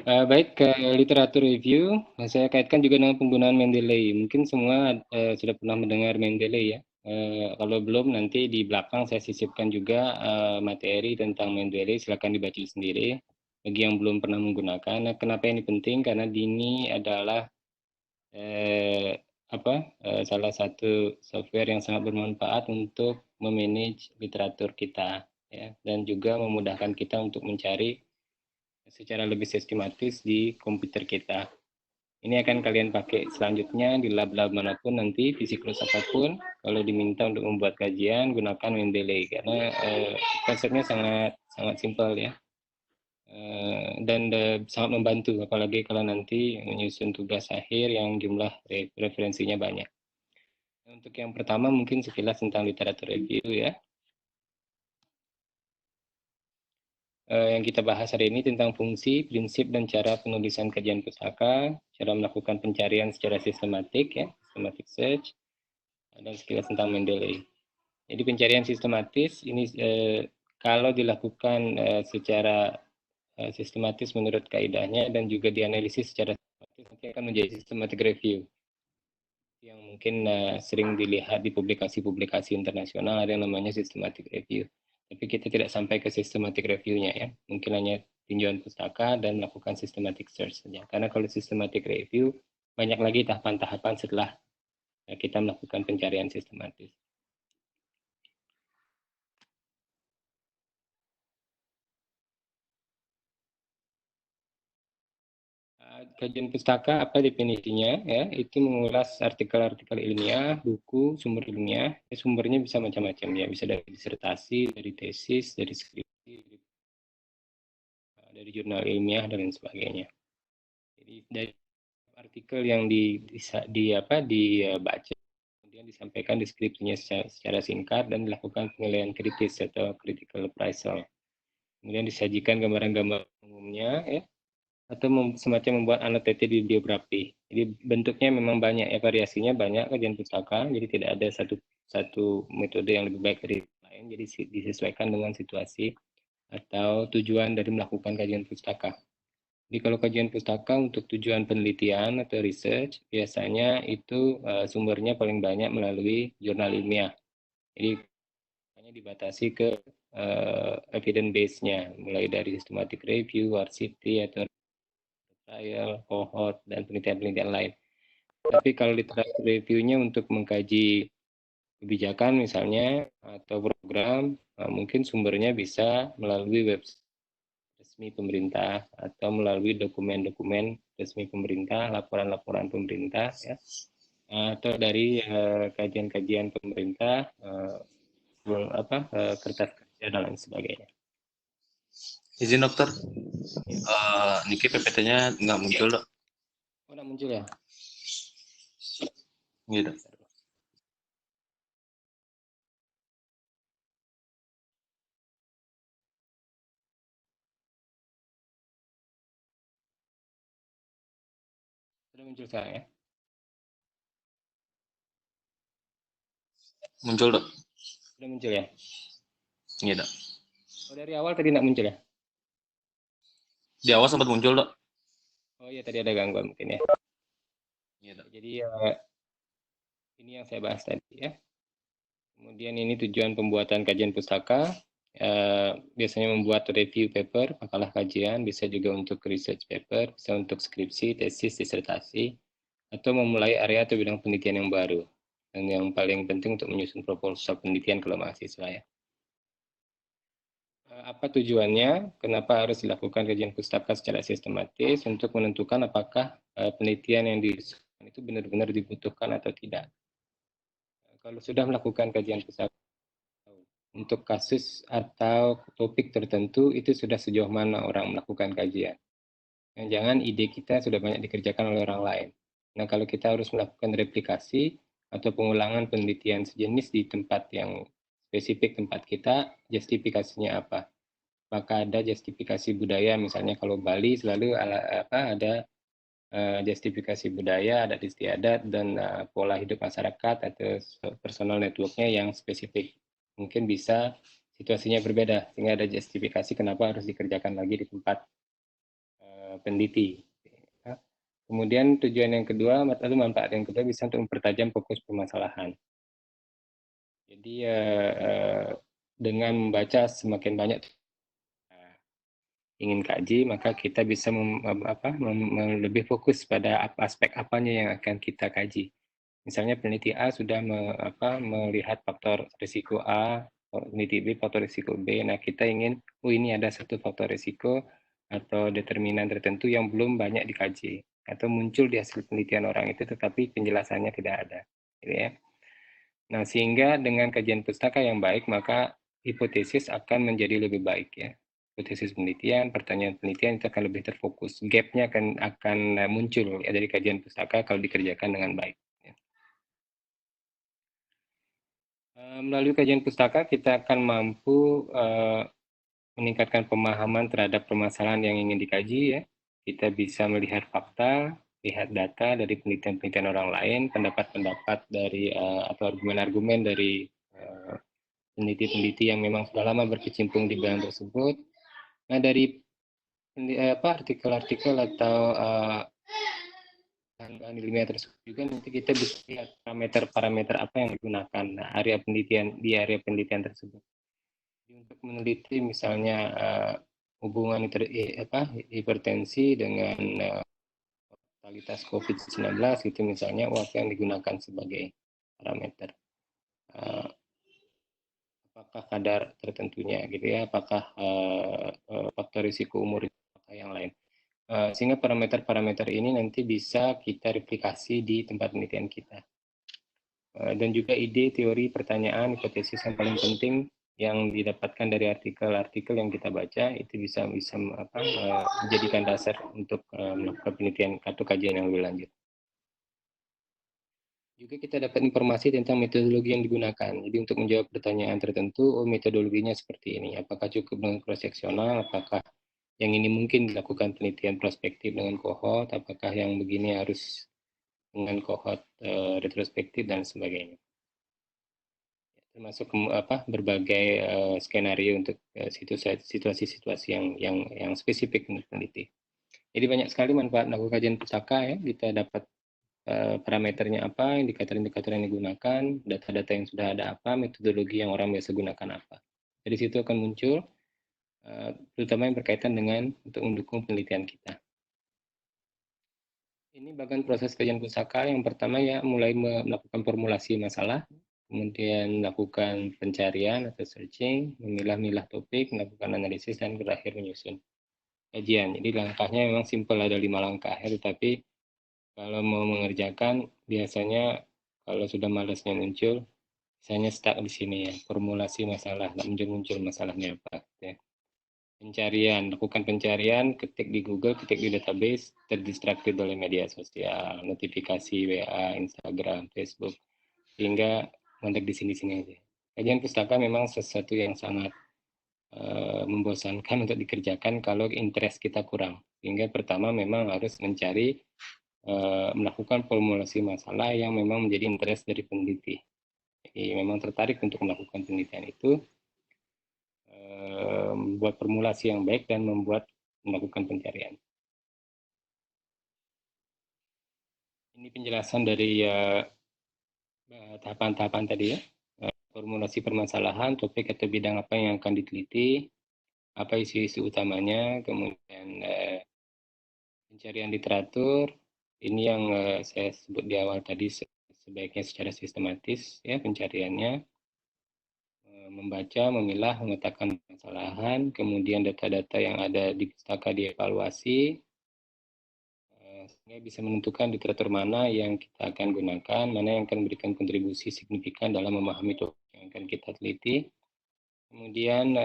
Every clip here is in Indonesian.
Baik, ke literatur review, saya kaitkan juga dengan penggunaan Mendeley. Mungkin semua sudah pernah mendengar Mendeley ya. Kalau belum, nanti di belakang saya sisipkan juga materi tentang Mendeley, silakan dibaca sendiri. Bagi yang belum pernah menggunakan, nah, kenapa ini penting? Karena ini adalah salah satu software yang sangat bermanfaat untuk memanage literatur kita, ya, dan juga memudahkan kita untuk mencari secara lebih sistematis di komputer kita. Ini akan kalian pakai selanjutnya di lab-lab manapun nanti, di siklus apapun. Kalau diminta untuk membuat kajian, gunakan Mendeley karena konsepnya sangat sangat simpel ya. Dan sangat membantu, apalagi kalau nanti menyusun tugas akhir yang jumlah referensinya banyak. Untuk yang pertama mungkin sekilas tentang literatur review ya. Yang kita bahas hari ini tentang fungsi, prinsip, dan cara penulisan kajian pustaka, cara melakukan pencarian secara sistematik, ya, systematic search, dan sekilas tentang Mendeley. Jadi pencarian sistematis ini kalau dilakukan secara sistematis menurut kaidahnya dan juga dianalisis secara sistematis, nanti akan menjadi systematic review yang mungkin sering dilihat di publikasi-publikasi internasional, ada yang namanya systematic review. Tapi kita tidak sampai ke systematic review-nya ya. Mungkin hanya tinjauan pustaka dan melakukan systematic search saja. Karena kalau systematic review, banyak lagi tahapan-tahapan setelah kita melakukan pencarian sistematis. Kajian pustaka apa definisinya ya? Itu mengulas artikel-artikel ilmiah, buku, sumber ilmiah. Sumbernya bisa macam-macam ya, bisa dari disertasi, dari tesis, dari skripsi, dari jurnal ilmiah dan lain sebagainya. Jadi dari artikel yang dibaca kemudian disampaikan deskripsinya secara singkat dan dilakukan penilaian kritis atau critical appraisal. Kemudian disajikan gambaran-gambar umumnya ya, atau semacam membuat annotated bibliografi. Jadi bentuknya memang banyak ya, variasinya banyak kajian pustaka. Jadi tidak ada satu metode yang lebih baik dari lain. Jadi disesuaikan dengan situasi atau tujuan dari melakukan kajian pustaka. Jadi kalau kajian pustaka untuk tujuan penelitian atau research, biasanya itu sumbernya paling banyak melalui jurnal ilmiah. Jadi hanya dibatasi ke evidence base-nya, mulai dari systematic review, RCT, atau trial, cohort, dan penelitian-penelitian lain. Tapi kalau literatur review-nya untuk mengkaji kebijakan misalnya, atau program, mungkin sumbernya bisa melalui website resmi pemerintah atau melalui dokumen-dokumen resmi pemerintah, laporan-laporan pemerintah, ya, atau dari kajian-kajian pemerintah, kertas kerja dan lain sebagainya. Izin dokter, Ya. Niki PPT-nya nggak muncul dok. Oh, nggak muncul ya? Gitu. Sudah muncul sekarang ya? Muncul dok. Sudah muncul ya? Gitu. Oh, dari awal tadi nggak muncul ya? Di awal sempat muncul dok. Oh iya, tadi ada gangguan mungkin ya. Gitu. Jadi ini yang saya bahas tadi ya. Kemudian ini tujuan pembuatan kajian pustaka. Biasanya membuat review paper, makalah kajian, bisa juga untuk research paper, bisa untuk skripsi, tesis, disertasi, atau memulai area atau bidang penelitian yang baru. Dan yang paling penting untuk menyusun proposal penelitian kalau mahasiswa ya. Apa tujuannya? Kenapa harus dilakukan kajian pustaka secara sistematis untuk menentukan apakah penelitian yang disusun itu benar-benar dibutuhkan atau tidak. Kalau sudah melakukan kajian pustaka untuk kasus atau topik tertentu, itu sudah sejauh mana orang melakukan kajian. Jangan ide kita sudah banyak dikerjakan oleh orang lain. Nah, kalau kita harus melakukan replikasi atau pengulangan penelitian sejenis di tempat yang spesifik tempat kita, justifikasinya apa? Apakah ada justifikasi budaya, misalnya kalau Bali selalu ada justifikasi budaya, adat istiadat, dan pola hidup masyarakat atau personal networknya yang spesifik. Mungkin bisa situasinya berbeda, sehingga ada justifikasi kenapa harus dikerjakan lagi di tempat peneliti. Kemudian tujuan yang kedua atau manfaat yang kedua bisa untuk mempertajam fokus permasalahan. Jadi dengan membaca semakin banyak ingin kaji, maka kita bisa lebih fokus pada aspek apanya yang akan kita kaji. Misalnya peneliti A sudah melihat faktor risiko A, peneliti B faktor risiko B. Nah, kita ingin, ini ada satu faktor risiko atau determinan tertentu yang belum banyak dikaji atau muncul di hasil penelitian orang itu, tetapi penjelasannya tidak ada. Gitu ya. Nah, sehingga dengan kajian pustaka yang baik, maka hipotesis akan menjadi lebih baik ya. Hipotesis penelitian, pertanyaan penelitian itu akan lebih terfokus. Gap-nya akan muncul ya dari kajian pustaka kalau dikerjakan dengan baik. Ya. Melalui kajian pustaka kita akan mampu meningkatkan pemahaman terhadap permasalahan yang ingin dikaji ya. Kita bisa melihat fakta, lihat data dari penelitian-penelitian orang lain, pendapat-pendapat dari atau argumen-argumen dari peneliti-peneliti yang memang sudah lama berkecimpung di bidang tersebut. Nah, dari artikel-artikel atau bahan ilmiah tersebut juga nanti kita bisa lihat parameter-parameter apa yang digunakan area penelitian tersebut. Jadi, untuk meneliti misalnya hubungan hipertensi dengan mortalitas COVID-19 itu misalnya, apa yang digunakan sebagai parameter. Apakah kadar tertentunya gitu ya, apakah faktor risiko umur atau yang lain. Sehingga parameter-parameter ini nanti bisa kita replikasi di tempat penelitian kita. Dan juga ide, teori, pertanyaan, hipotesis yang paling penting yang didapatkan dari artikel-artikel yang kita baca itu bisa menjadikan dasar untuk melakukan penelitian atau kajian yang lebih lanjut. Juga kita dapat informasi tentang metodologi yang digunakan. Jadi untuk menjawab pertanyaan tertentu, metodologinya seperti ini. Apakah cukup dengan cross-seksional? Apakah yang ini mungkin dilakukan penelitian prospektif dengan kohort? Apakah yang begini harus dengan kohort retrospektif dan sebagainya? Termasuk berbagai skenario untuk situasi-situasi yang spesifik untuk peneliti. Jadi banyak sekali manfaat melakukan kajian pustaka ya. Kita dapat parameternya apa, indikator-indikator yang digunakan, data-data yang sudah ada apa, metodologi yang orang biasa gunakan apa. Dari situ akan muncul, terutama yang berkaitan dengan untuk mendukung penelitian kita. Ini bagian proses kajian pustaka. Yang pertama ya mulai melakukan formulasi masalah, kemudian melakukan pencarian atau searching, memilah-milah topik, melakukan analisis, dan berakhir menyusun kajian. Jadi langkahnya memang simpel, ada 5 langkah ya, tetapi kalau mau mengerjakan, biasanya kalau sudah malasnya muncul, misalnya stuck di sini ya, formulasi masalah, tidak muncul-muncul masalahnya apa. Ya. Pencarian, lakukan pencarian, ketik di Google, ketik di database, terdistraktif oleh media sosial, notifikasi WA, Instagram, Facebook, sehingga mentek di sini-sini aja. Kajian pustaka memang sesuatu yang sangat membosankan untuk dikerjakan kalau interest kita kurang. Sehingga pertama memang harus mencari melakukan formulasi masalah yang memang menjadi interest dari peneliti. Jadi memang tertarik untuk melakukan penelitian itu, membuat formulasi yang baik dan melakukan pencarian. Ini penjelasan dari tahapan-tahapan tadi ya. Formulasi permasalahan, topik atau bidang apa yang akan diteliti, apa isu-isu utamanya, kemudian pencarian literatur. Ini yang saya sebut di awal tadi, sebaiknya secara sistematis ya pencariannya, membaca, memilah, memetakan permasalahan, kemudian data-data yang ada di pustaka dievaluasi, sehingga bisa menentukan literatur mana yang kita akan gunakan, mana yang akan memberikan kontribusi signifikan dalam memahami topik yang akan kita teliti. Kemudian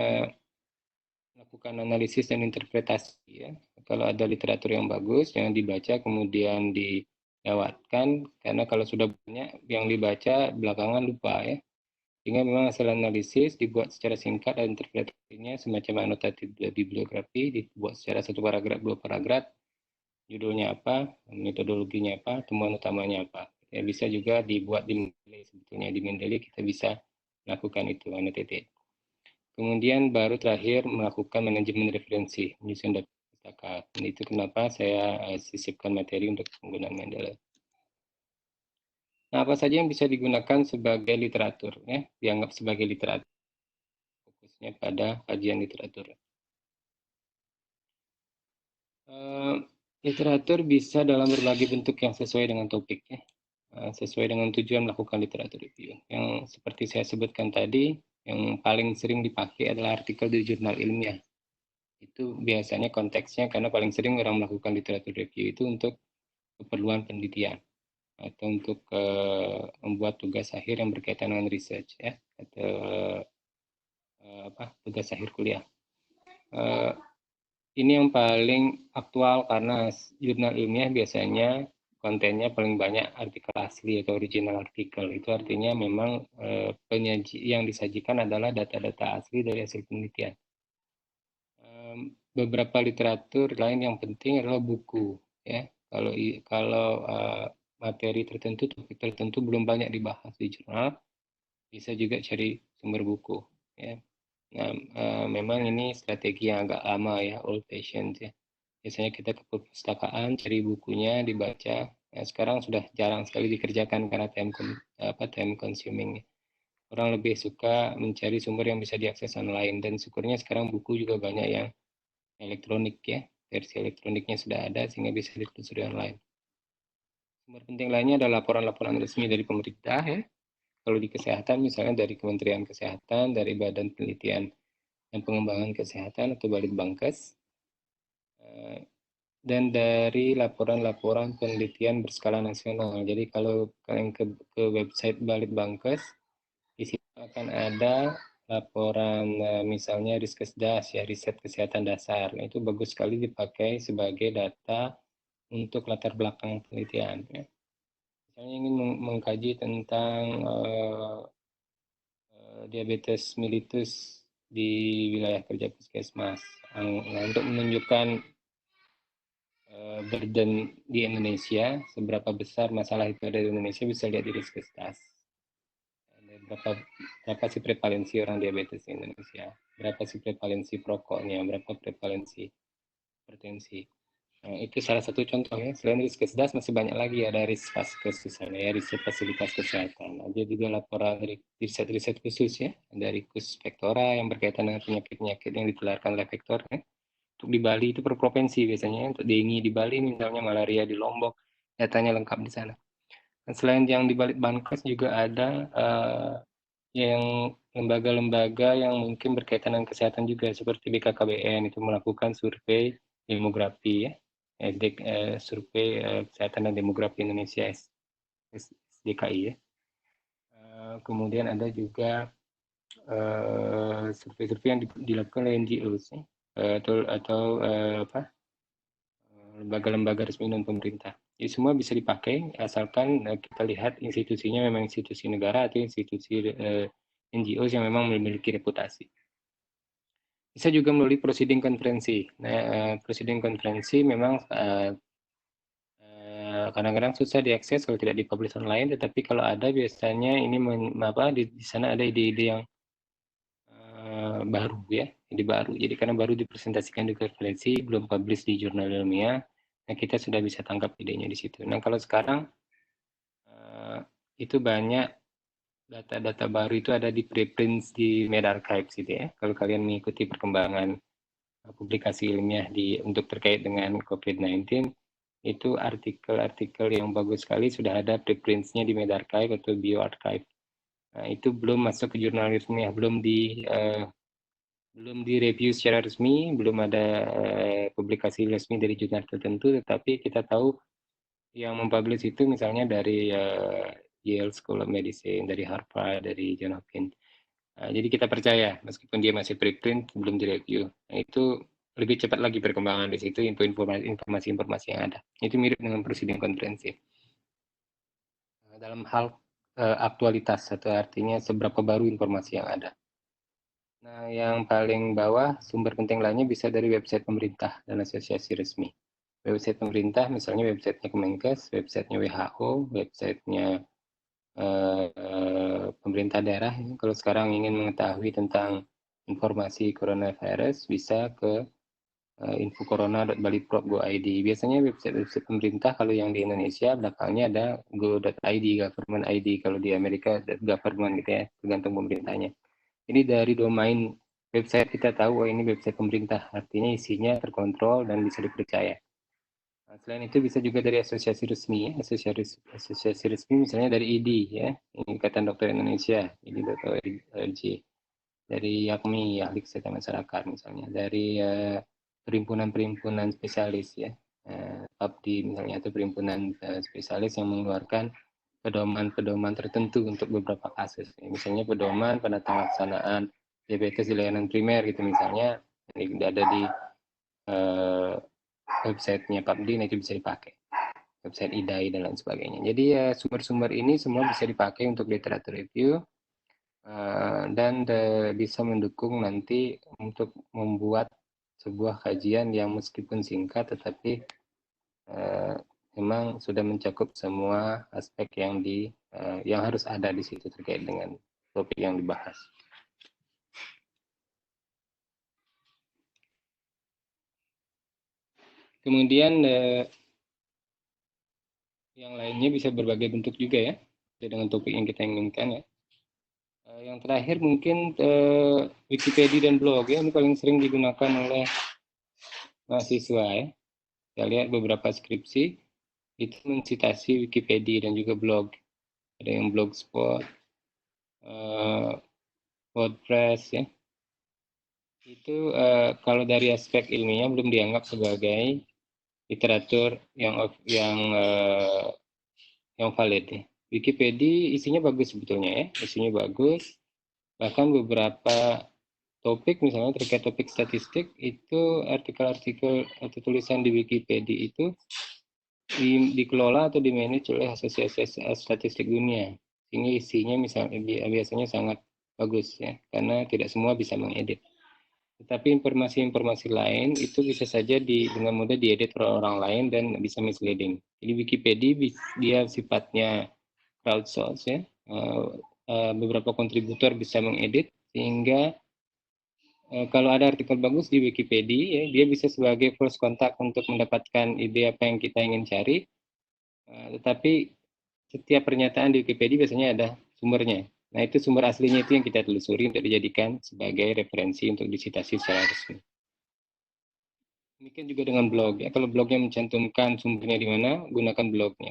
melakukan analisis dan interpretasi ya. Kalau ada literatur yang bagus yang dibaca kemudian dilewatkan, karena kalau sudah banyak yang dibaca belakangan lupa ya. Sehingga memang hasil analisis dibuat secara singkat dan interpretasinya semacam anotatif bibliografi, dibuat secara 1 paragraf, 2 paragraf, judulnya apa, metodologinya apa, temuan utamanya apa. Ya, bisa juga dibuat di Mendeley, sebetulnya di Mendeley kita bisa melakukan itu, annotated. Kemudian baru terakhir melakukan manajemen referensi, menyusun data pustaka. Dan itu kenapa saya sisipkan materi untuk penggunaan Mendeley. Nah, apa saja yang bisa digunakan sebagai literatur, ya, dianggap sebagai literatur, fokusnya pada kajian literatur. Literatur bisa dalam berbagai bentuk yang sesuai dengan topik, ya. Sesuai dengan tujuan melakukan literatur review. Yang seperti saya sebutkan tadi, yang paling sering dipakai adalah artikel di jurnal ilmiah. Itu biasanya konteksnya karena paling sering orang melakukan literatur review itu untuk keperluan penelitian atau untuk membuat tugas akhir yang berkaitan dengan research, ya, atau tugas akhir kuliah. Ini yang paling aktual karena jurnal ilmiah biasanya kontennya paling banyak artikel asli atau original artikel. Itu artinya memang penyaji yang disajikan adalah data-data asli dari hasil penelitian. Beberapa literatur lain yang penting adalah buku, ya. Kalau materi tertentu, topik tertentu belum banyak dibahas di jurnal, bisa juga cari sumber buku, ya. Nah, memang ini strategi yang agak lama, ya, old fashioned, ya. Biasanya kita ke perpustakaan, cari bukunya, dibaca. Nah, sekarang sudah jarang sekali dikerjakan karena time consuming. Orang lebih suka mencari sumber yang bisa diakses online, dan syukurnya sekarang buku juga banyak yang elektronik, ya. Versi elektroniknya sudah ada sehingga bisa ditelusuri online. Sumber penting lainnya adalah laporan-laporan resmi dari pemerintah, ya. Kalau di kesehatan misalnya dari Kementerian Kesehatan, dari Badan Penelitian dan Pengembangan Kesehatan atau Balitbangkes, dan dari laporan-laporan penelitian berskala nasional. Jadi kalau kalian ke website Balitbangkes, di situ akan ada laporan misalnya Riskesdas, ya, riset kesehatan dasar. Nah, itu bagus sekali dipakai sebagai data untuk latar belakang penelitian, ya. Misalnya ingin mengkaji tentang diabetes mellitus di wilayah kerja puskesmas. Nah, untuk menunjukkan burden di Indonesia, seberapa besar masalah itu ada di Indonesia, bisa lihat di Riskesdas. Berapa sih prevalensi orang diabetes di Indonesia, berapa sih prevalensi perokoknya, berapa prevalensi hipertensi. Nah, itu salah satu contohnya. Selain Riskesdas masih banyak lagi, ada Risvaskes misalnya, ya, riset fasilitas kesehatan. Ada juga laporan riset-riset khusus, ya, dari Kus Vectora yang berkaitan dengan penyakit-penyakit yang ditularkan oleh vektor, ya. Untuk di Bali itu per provinsi biasanya, untuk dengue di Bali misalnya, malaria di Lombok, datanya lengkap di sana. Dan selain yang di Balitbangkes juga ada yang lembaga-lembaga yang mungkin berkaitan dengan kesehatan juga, seperti BKKBN itu melakukan survei demografi, ya, survei kesehatan dan demografi Indonesia, SDKI, ya. Kemudian ada juga survei-survei yang dilakukan oleh NGOs, ya, atau lembaga-lembaga resmi non pemerintah. Jadi semua bisa dipakai asalkan kita lihat institusinya memang institusi negara atau institusi NGOs yang memang memiliki reputasi. Bisa juga melalui proceeding konferensi. Nah, proceeding konferensi memang kadang-kadang susah diakses kalau tidak dipublish online, tetapi kalau ada biasanya ini di sana ada ide-ide yang baru, ya, ide baru. Jadi karena baru dipresentasikan di konferensi, belum publish di jurnal ilmiah, nah kita sudah bisa tangkap idenya di situ. Nah, kalau sekarang itu banyak data-data baru itu ada di preprint di medRxiv gitu, ya. Kalau kalian mengikuti perkembangan publikasi ilmiah untuk terkait dengan COVID-19, itu artikel-artikel yang bagus sekali sudah ada preprints-nya di medRxiv atau bioRxiv. Nah, itu belum masuk ke jurnal ilmiah, belum di review secara resmi, belum ada publikasi resmi dari jurnal tertentu, tetapi kita tahu yang mempublish itu misalnya dari Yale School of Medicine, dari Harvard, dari John Hopkins. Jadi kita percaya meskipun dia masih preprint, belum direview. Nah, itu lebih cepat lagi perkembangan di situ, informasi-informasi yang ada. Itu mirip dengan proceeding konferensi. Dalam hal aktualitas, atau artinya seberapa baru informasi yang ada. Nah, yang paling bawah, sumber penting lainnya bisa dari website pemerintah dan asosiasi resmi. Website pemerintah, misalnya websitenya Kemenkes, websitenya WHO, websitenya pemerintah daerah. Kalau sekarang ingin mengetahui tentang informasi coronavirus, bisa ke infocorona.baliprop.go.id. Biasanya website pemerintah kalau yang di Indonesia belakangnya ada go.id, government ID. Kalau di Amerika government gitu ya, tergantung pemerintahnya. Jadi dari domain website kita tahu, oh ini website pemerintah, artinya isinya terkontrol dan bisa dipercaya. Nah, selain itu bisa juga dari asosiasi resmi, asosiasi resmi misalnya dari IDI ya, Ikatan Dokter Indonesia, IDI.org, dari YAKMI, Ahli Kesehatan Masyarakat misalnya, dari perhimpunan-perhimpunan spesialis ya, PAPDI misalnya, atau perhimpunan spesialis yang mengeluarkan pedoman-pedoman tertentu untuk beberapa kasus. Misalnya pedoman penataalaksanaan diabetes di layanan primer gitu misalnya, ini ada di websitenya PAPDI, nah itu bisa dipakai. Website IDAI dan lain sebagainya. Jadi sumber-sumber ini semua bisa dipakai untuk literatur review dan bisa mendukung nanti untuk membuat sebuah kajian yang meskipun singkat tetapi memang sudah mencakup semua aspek yang harus ada di situ terkait dengan topik yang dibahas. Kemudian yang lainnya bisa berbagai bentuk juga ya, dengan topik yang kita inginkan ya. Yang terakhir mungkin Wikipedia dan blog ya, ini paling sering digunakan oleh mahasiswa ya. Kita lihat beberapa skripsi itu mensitasi Wikipedia dan juga blog. Ada yang blogspot, WordPress ya. Itu kalau dari aspek ilmiah belum dianggap sebagai literatur yang valid ya. Wikipedia isinya bagus sebetulnya ya, isinya bagus. Bahkan beberapa topik misalnya terkait topik statistik itu artikel-artikel atau tulisan di Wikipedia itu dikelola atau dimanage oleh Asosiasi Statistik Dunia, sehingga isinya misalnya biasanya sangat bagus ya, karena tidak semua bisa mengedit. Tetapi informasi-informasi lain itu bisa saja dengan mudah diedit oleh orang lain dan bisa misleading. Jadi Wikipedia dia sifatnya crowdsource ya, beberapa kontributor bisa mengedit sehingga kalau ada artikel bagus di Wikipedia, ya, dia bisa sebagai first contact untuk mendapatkan ide apa yang kita ingin cari. Tetapi setiap pernyataan di Wikipedia biasanya ada sumbernya. Nah, itu sumber aslinya itu yang kita telusuri untuk dijadikan sebagai referensi untuk disitasi secara resmi. Demikian juga dengan blog. Ya, kalau blognya mencantumkan sumbernya di mana, gunakan blognya,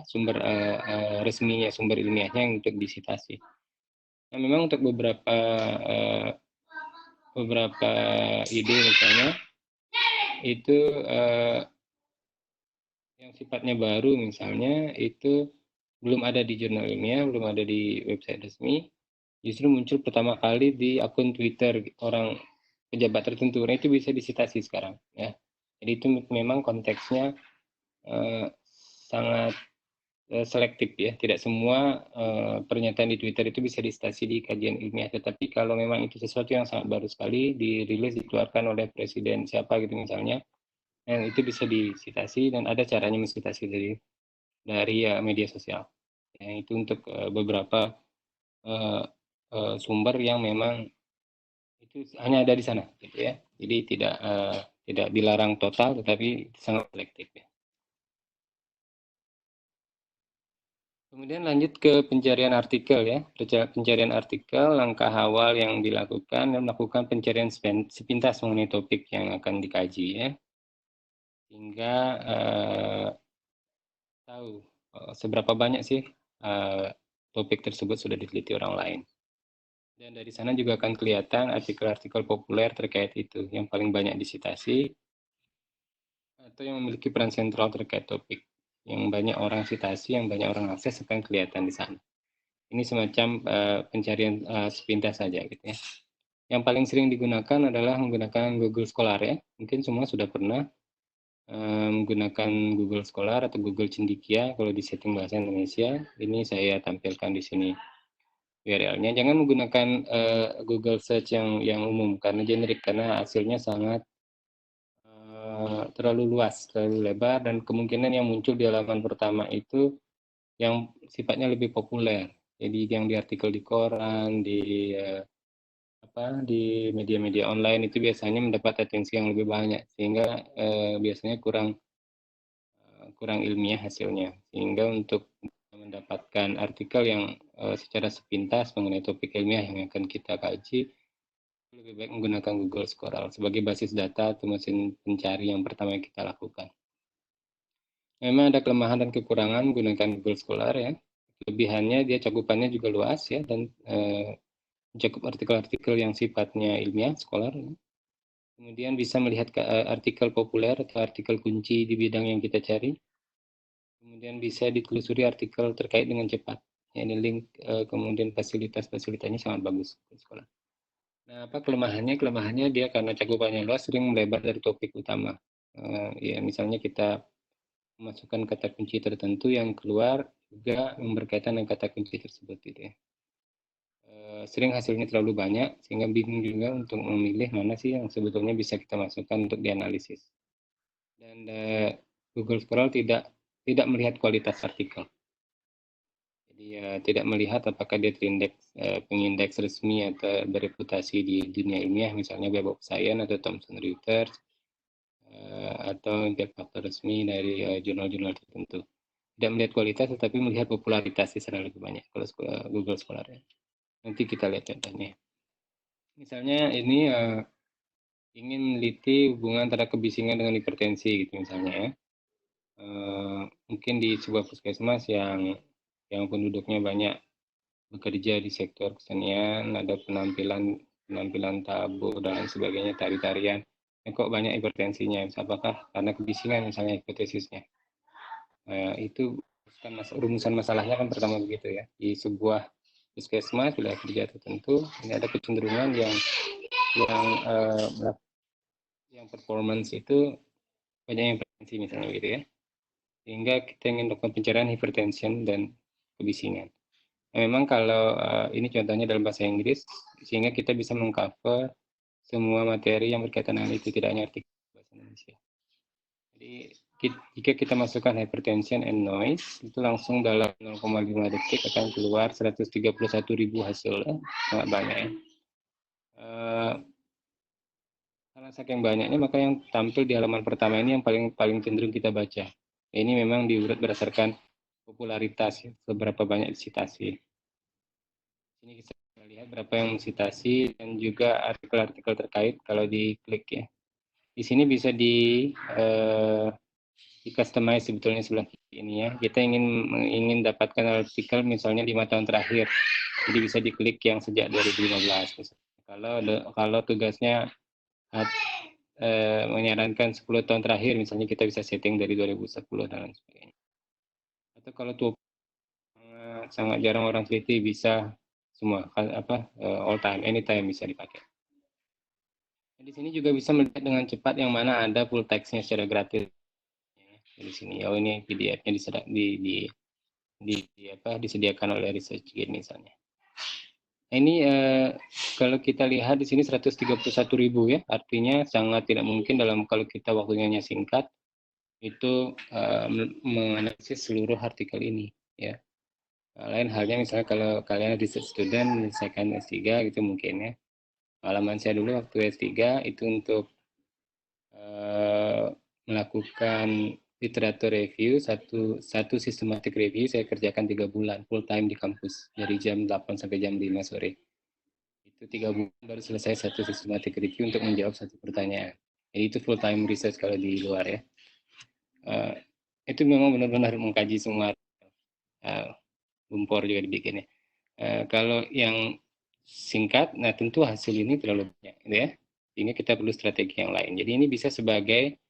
sumber resminya, sumber ilmiahnya untuk disitasi. Nah, memang untuk beberapa ide misalnya itu yang sifatnya baru misalnya itu belum ada di jurnal ilmiah, belum ada di website resmi, justru muncul pertama kali di akun Twitter orang pejabat tertentu. Nah, itu bisa disitasi sekarang ya. Jadi itu memang konteksnya sangat selektif ya. Tidak semua pernyataan di Twitter itu bisa disitasi di kajian ilmiah. Tetapi kalau memang itu sesuatu yang sangat baru sekali, dirilis, dikeluarkan oleh presiden siapa gitu misalnya, itu bisa disitasi dan ada caranya mensitasi dari media sosial. Ya, itu untuk beberapa sumber yang memang itu hanya ada di sana, gitu ya. Jadi tidak dilarang total, tetapi sangat selektif ya. Kemudian lanjut ke pencarian artikel ya. Pencarian artikel, langkah awal yang dilakukan dan melakukan pencarian sepintas mengenai topik yang akan dikaji ya. Sehingga tahu seberapa banyak sih topik tersebut sudah diteliti orang lain. Dan dari sana juga akan kelihatan artikel-artikel populer terkait itu yang paling banyak disitasi atau yang memiliki peran sentral terkait topik. Yang banyak orang citasi, yang banyak orang akses akan kelihatan di sana. Ini semacam pencarian sepintas saja gitu ya. Yang paling sering digunakan adalah menggunakan Google Scholar ya. Mungkin semua sudah pernah menggunakan Google Scholar atau Google Cendikia kalau di setting bahasa Indonesia. Ini saya tampilkan di sini URL-nya. Jangan menggunakan Google Search yang umum karena generik, karena hasilnya sangat terlalu luas, terlalu lebar, dan kemungkinan yang muncul di halaman pertama itu yang sifatnya lebih populer. Jadi yang di artikel di koran, di di media-media online itu biasanya mendapat atensi yang lebih banyak, sehingga biasanya kurang ilmiah hasilnya. Sehingga untuk mendapatkan artikel yang secara sepintas mengenai topik ilmiah yang akan kita kaji, lebih baik menggunakan Google Scholar sebagai basis data atau mesin pencari yang pertama yang kita lakukan. Memang ada kelemahan dan kekurangan menggunakan Google Scholar ya. Kelebihannya dia cakupannya juga luas ya, dan mencakup artikel-artikel yang sifatnya ilmiah, scholar. Ya. Kemudian bisa melihat artikel populer atau artikel kunci di bidang yang kita cari. Kemudian bisa ditelusuri artikel terkait dengan cepat. Ya, ini link, kemudian fasilitas-fasilitasnya sangat bagus. Scholar. Nah, apa kelemahannya? Kelemahannya dia karena cakupannya luas, sering melebar dari topik utama. Ya, misalnya kita memasukkan kata kunci tertentu yang keluar juga berkaitan dengan kata kunci tersebut gitu ya. Sering hasilnya terlalu banyak sehingga bingung juga untuk memilih mana sih yang sebetulnya bisa kita masukkan untuk dianalisis. Dan Google Scholar tidak melihat kualitas artikel. Jadi tidak melihat apakah dia terindeks pengindeks resmi atau bereputasi di dunia ilmiah, misalnya Web of Science atau Thomson Reuters, atau impact factor resmi dari jurnal-jurnal tertentu. Tidak melihat kualitas, tetapi melihat popularitas secara lebih banyak kalau Google Scholar. Ya. Nanti kita lihat contohnya. Misalnya ini ingin meneliti hubungan antara kebisingan dengan hipertensi, gitu misalnya ya. Mungkin di sebuah puskesmas yang penduduknya banyak bekerja di sektor kesenian, ada penampilan tabu dan lain sebagainya, tari-tarian. Kok banyak hipertensinya? Apakah karena kebisingan misalnya hipotesisnya? Itu rumusan masalahnya kan pertama begitu ya. Di sebuah puskesmas wilayah kerja tertentu, ini ada kecenderungan yang performance itu banyak yang hipertensi misalnya gitu ya. Sehingga kita ingin melakukan pencarian hypertension dan kebisingan. Nah, memang kalau ini contohnya dalam bahasa Inggris, sehingga kita bisa mengcover semua materi yang berkaitan dengan itu, tidak hanya artikel bahasa Indonesia. Jadi jika kita masukkan hypertension and noise, itu langsung dalam 0,5 detik akan keluar 131.000 hasil, sangat banyak ya. Karena saking banyaknya, maka yang tampil di halaman pertama ini yang paling cenderung kita baca. Ini memang diurut berdasarkan popularitas, ya, seberapa banyak disitasi. Ini kita lihat berapa yang disitasi dan juga artikel-artikel terkait kalau diklik ya. Di sini bisa di customize sebetulnya sebelah kiri ini ya. Kita ingin dapatkan artikel misalnya 5 tahun terakhir. Jadi bisa diklik yang sejak 2015 misalnya. Kalau tugasnya menyarankan 10 tahun terakhir, misalnya kita bisa setting dari 2010 dan lain sebagainya. Atau kalau tuh sangat jarang orang teliti, bisa semua all time, anytime bisa dipakai. Di sini juga bisa melihat dengan cepat yang mana ada full text-nya secara gratis. Di sini, oh ini PDF-nya disediakan oleh ResearchGate misalnya. Ini kalau kita lihat di sini 131.000 ya, artinya sangat tidak mungkin kalau kita waktunya singkat itu menganalisis seluruh artikel ini ya. Lain halnya misalnya kalau kalian research student menyelesaikan S3 gitu mungkin ya. Pengalaman saya dulu waktu S3 itu untuk melakukan literatur review, satu systematic review saya kerjakan 3 bulan full time di kampus dari jam 8 sampai jam 5 sore. Itu 3 bulan baru selesai satu systematic review untuk menjawab satu pertanyaan. Jadi itu full time research kalau di luar ya. Itu memang benar-benar mengkaji semua, Bumpor juga dibikin ya. Kalau yang singkat, nah tentu hasil ini terlalu banyak gitu ya. Sehingga kita perlu strategi yang lain. Jadi ini bisa sebagai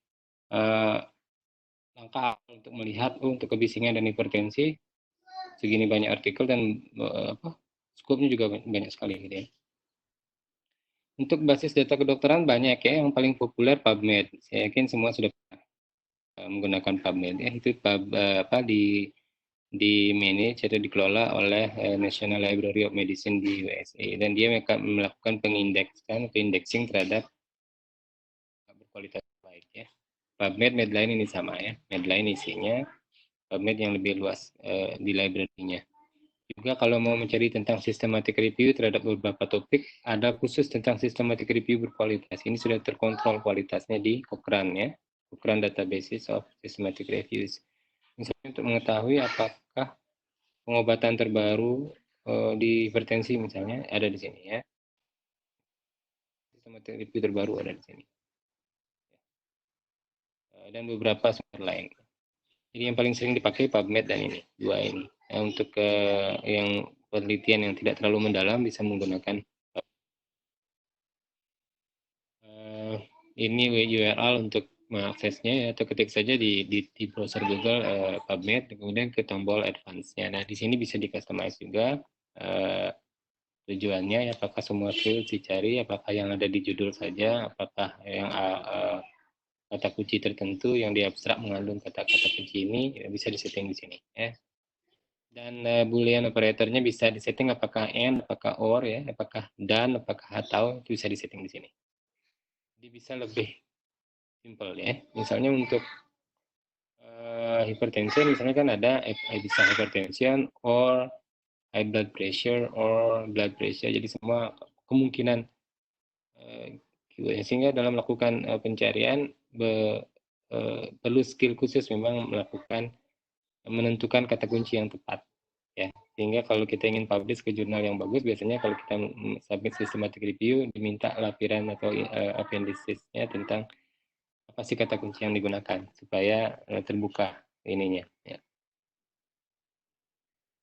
langkah untuk melihat untuk kebisingan dan hipertensi segini banyak artikel dan skopnya juga banyak sekali gitu ya. Untuk basis data kedokteran banyak ya, yang paling populer PubMed. Saya yakin semua sudah menggunakan PubMed ya. Itu di manage atau dikelola oleh National Library of Medicine di USA, dan dia melakukan indexing terhadap berkualitas baik ya. PubMed, Medline ini sama ya. Medline isinya, PubMed yang lebih luas di library-nya. Juga kalau mau mencari tentang systematic review terhadap beberapa topik, ada khusus tentang systematic review berkualitas. Ini sudah terkontrol kualitasnya di Cochrane ya, Cochrane Databases of Systematic Reviews. Misalnya untuk mengetahui apakah pengobatan terbaru di hipertensi misalnya ada di sini ya. Systematic review terbaru ada di sini. Dan beberapa sumber lain. Jadi yang paling sering dipakai PubMed dan ini, dua ini. Nah, untuk yang penelitian yang tidak terlalu mendalam bisa menggunakan ini URL untuk mengaksesnya ya, atau ketik saja di browser Google PubMed, kemudian ke tombol advance-nya. Nah, di sini bisa di-customize juga tujuannya, ya, apakah semua field dicari, apakah yang ada di judul saja, apakah yang kata kunci tertentu yang di abstrak mengandung kata-kata kunci ini, ya, bisa disetting di sini ya. Dan boolean operatornya bisa disetting apakah and, apakah or ya, apakah dan, apakah atau, itu bisa disetting di sini. Jadi bisa lebih simple ya. Misalnya untuk hipertensi misalnya kan ada bisa hypertension or high blood pressure or blood pressure. Jadi semua kemungkinan sehingga dalam melakukan pencarian perlu skill khusus memang melakukan menentukan kata kunci yang tepat ya, sehingga kalau kita ingin publish ke jurnal yang bagus, biasanya kalau kita submit systematic review diminta lapiran atau appendicesnya tentang apa sih kata kunci yang digunakan supaya terbuka ininya ya.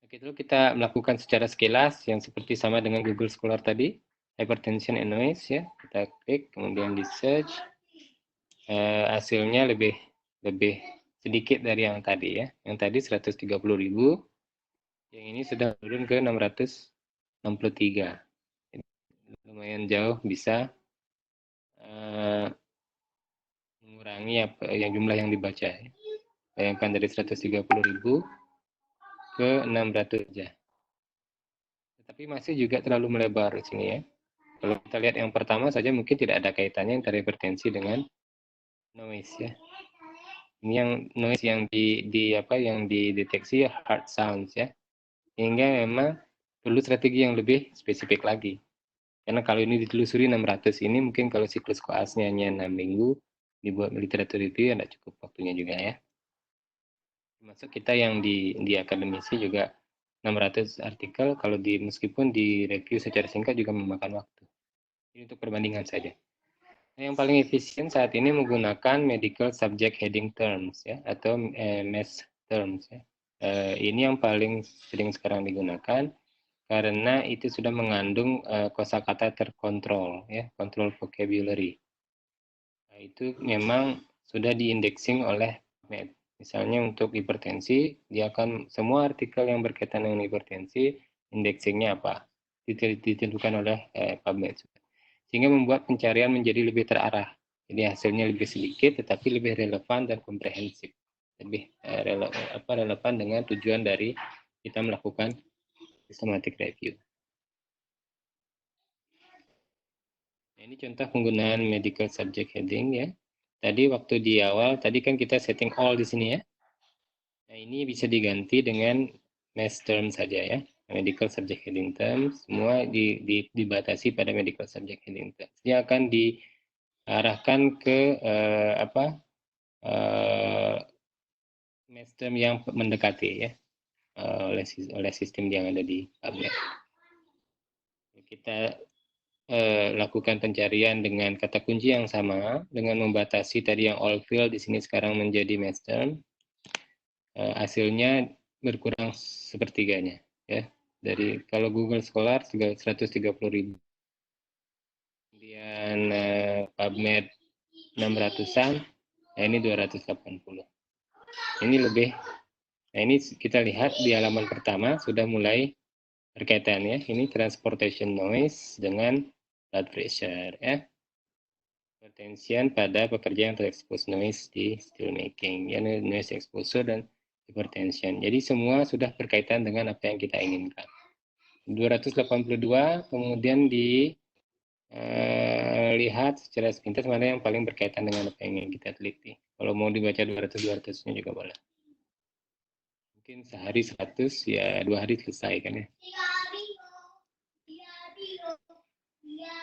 Oke, dulu kita melakukan secara sekilas yang seperti sama dengan Google Scholar tadi, hypertension and noise ya, kita klik kemudian di search, hasilnya lebih sedikit dari yang tadi ya, yang tadi 130.000, yang ini sudah turun ke 663. Lumayan jauh, bisa mengurangi yang jumlah yang dibaca ya. Bayangkan dari 130.000 ke 600 aja. Tetapi masih juga terlalu melebar di sini ya. Kalau kita lihat yang pertama saja mungkin tidak ada kaitannya antara hipertensi dengan noise ya. Ini yang noise yang yang dideteksi heart sounds ya. Sehingga memang perlu strategi yang lebih spesifik lagi. Karena kalau ini ditelusuri 600 ini mungkin kalau siklus koasnya hanya 6 minggu, dibuat literatur itu ya tidak cukup waktunya juga ya. Termasuk kita yang di akademisi juga 600 artikel, kalau meskipun di review secara singkat juga memakan waktu. Ini untuk perbandingan saja. Nah, yang paling efisien saat ini menggunakan medical subject heading terms ya, atau MES terms ya. Ini yang paling sering sekarang digunakan karena itu sudah mengandung kosakata terkontrol ya, control vocabulary. Nah, itu memang sudah diindexing oleh PubMed. Misalnya untuk hipertensi, dia akan semua artikel yang berkaitan dengan hipertensi, indexingnya apa, ditentukan oleh PubMed. Sehingga membuat pencarian menjadi lebih terarah. Jadi hasilnya lebih sedikit, tetapi lebih relevan dan komprehensif. Lebih relevan dengan tujuan dari kita melakukan systematic review. Nah, ini contoh penggunaan medical subject heading ya. Tadi waktu di awal, tadi kan kita setting all di sini ya. Nah, ini bisa diganti dengan mass term saja ya. Medical subject heading terms, semua dibatasi pada medical subject heading terms. Dia akan diarahkan ke mass term yang mendekati ya, oleh sistem yang ada di PubMed. Kita lakukan pencarian dengan kata kunci yang sama, dengan membatasi tadi yang all field di sini sekarang menjadi mass term. Hasilnya berkurang sepertiganya ya. Dari kalau Google Scholar 130.000, kemudian PubMed 600-an, nah ini 280. Ini lebih. Nah, ini kita lihat di halaman pertama sudah mulai berkaitan ya. Ini transportation noise dengan blood pressure ya. Hypertension pada pekerja yang terekspos noise di steelmaking, ya, noise exposure dan hypertension. Jadi semua sudah berkaitan dengan apa yang kita inginkan. 282, kemudian dilihat secara sepintas mana yang paling berkaitan dengan apa yang ingin kita teliti. Kalau mau dibaca 200-200-nya juga boleh. mungkin sehari 100 ya 2 hari selesai kan ya.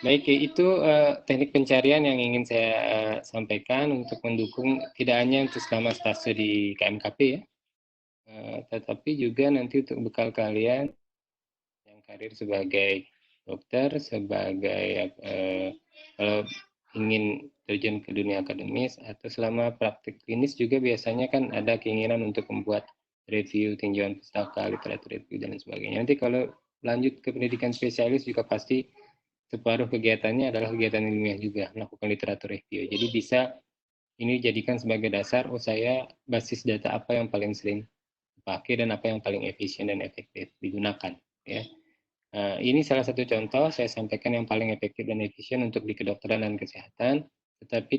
Baik, itu teknik pencarian yang ingin saya sampaikan untuk mendukung tidak hanya untuk selama stase di KMKP ya, tetapi juga nanti untuk bekal kalian yang karir sebagai dokter, sebagai kalau ingin terjun ke dunia akademis atau selama praktik klinis juga biasanya kan ada keinginan untuk membuat review tinjauan pustaka, literatur review dan sebagainya. Nanti kalau lanjut ke pendidikan spesialis juga pasti separuh kegiatannya adalah kegiatan ilmiah juga, melakukan literatur review. Jadi bisa ini jadikan sebagai dasar, oh saya basis data apa yang paling sering dipakai dan apa yang paling efisien dan efektif digunakan. Ya. Ini salah satu contoh saya sampaikan yang paling efektif dan efisien untuk di kedokteran dan kesehatan, tetapi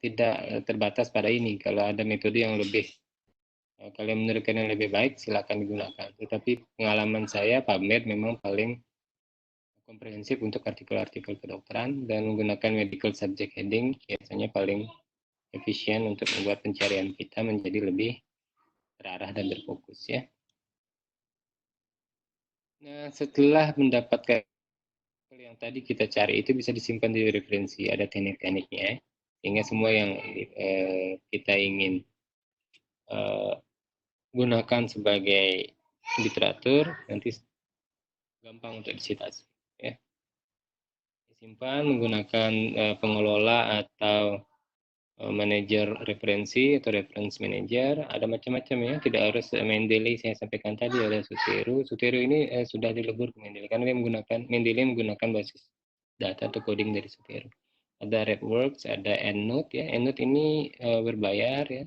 tidak terbatas pada ini. Kalau ada metode yang lebih kalian menurutkan yang lebih baik, silakan digunakan. Tetapi pengalaman saya PubMed memang paling komprehensif untuk artikel-artikel kedokteran dan menggunakan medical subject heading biasanya paling efisien untuk membuat pencarian kita menjadi lebih terarah dan berfokus ya. Nah, setelah mendapatkan yang tadi kita cari itu bisa disimpan di referensi, ada teknik-tekniknya, sehingga semua yang kita ingin gunakan sebagai literatur nanti gampang untuk disitasi. Ya. Disimpan menggunakan pengelola atau manajer referensi atau reference manager, ada macam-macam ya, tidak harus Mendeley saya sampaikan tadi, ada Zotero ini sudah dilebur ke Mendeley karena dia menggunakan Mendeley menggunakan basis data atau coding dari Zotero. Ada RedWorks, ada EndNote ya, EndNote ini berbayar ya,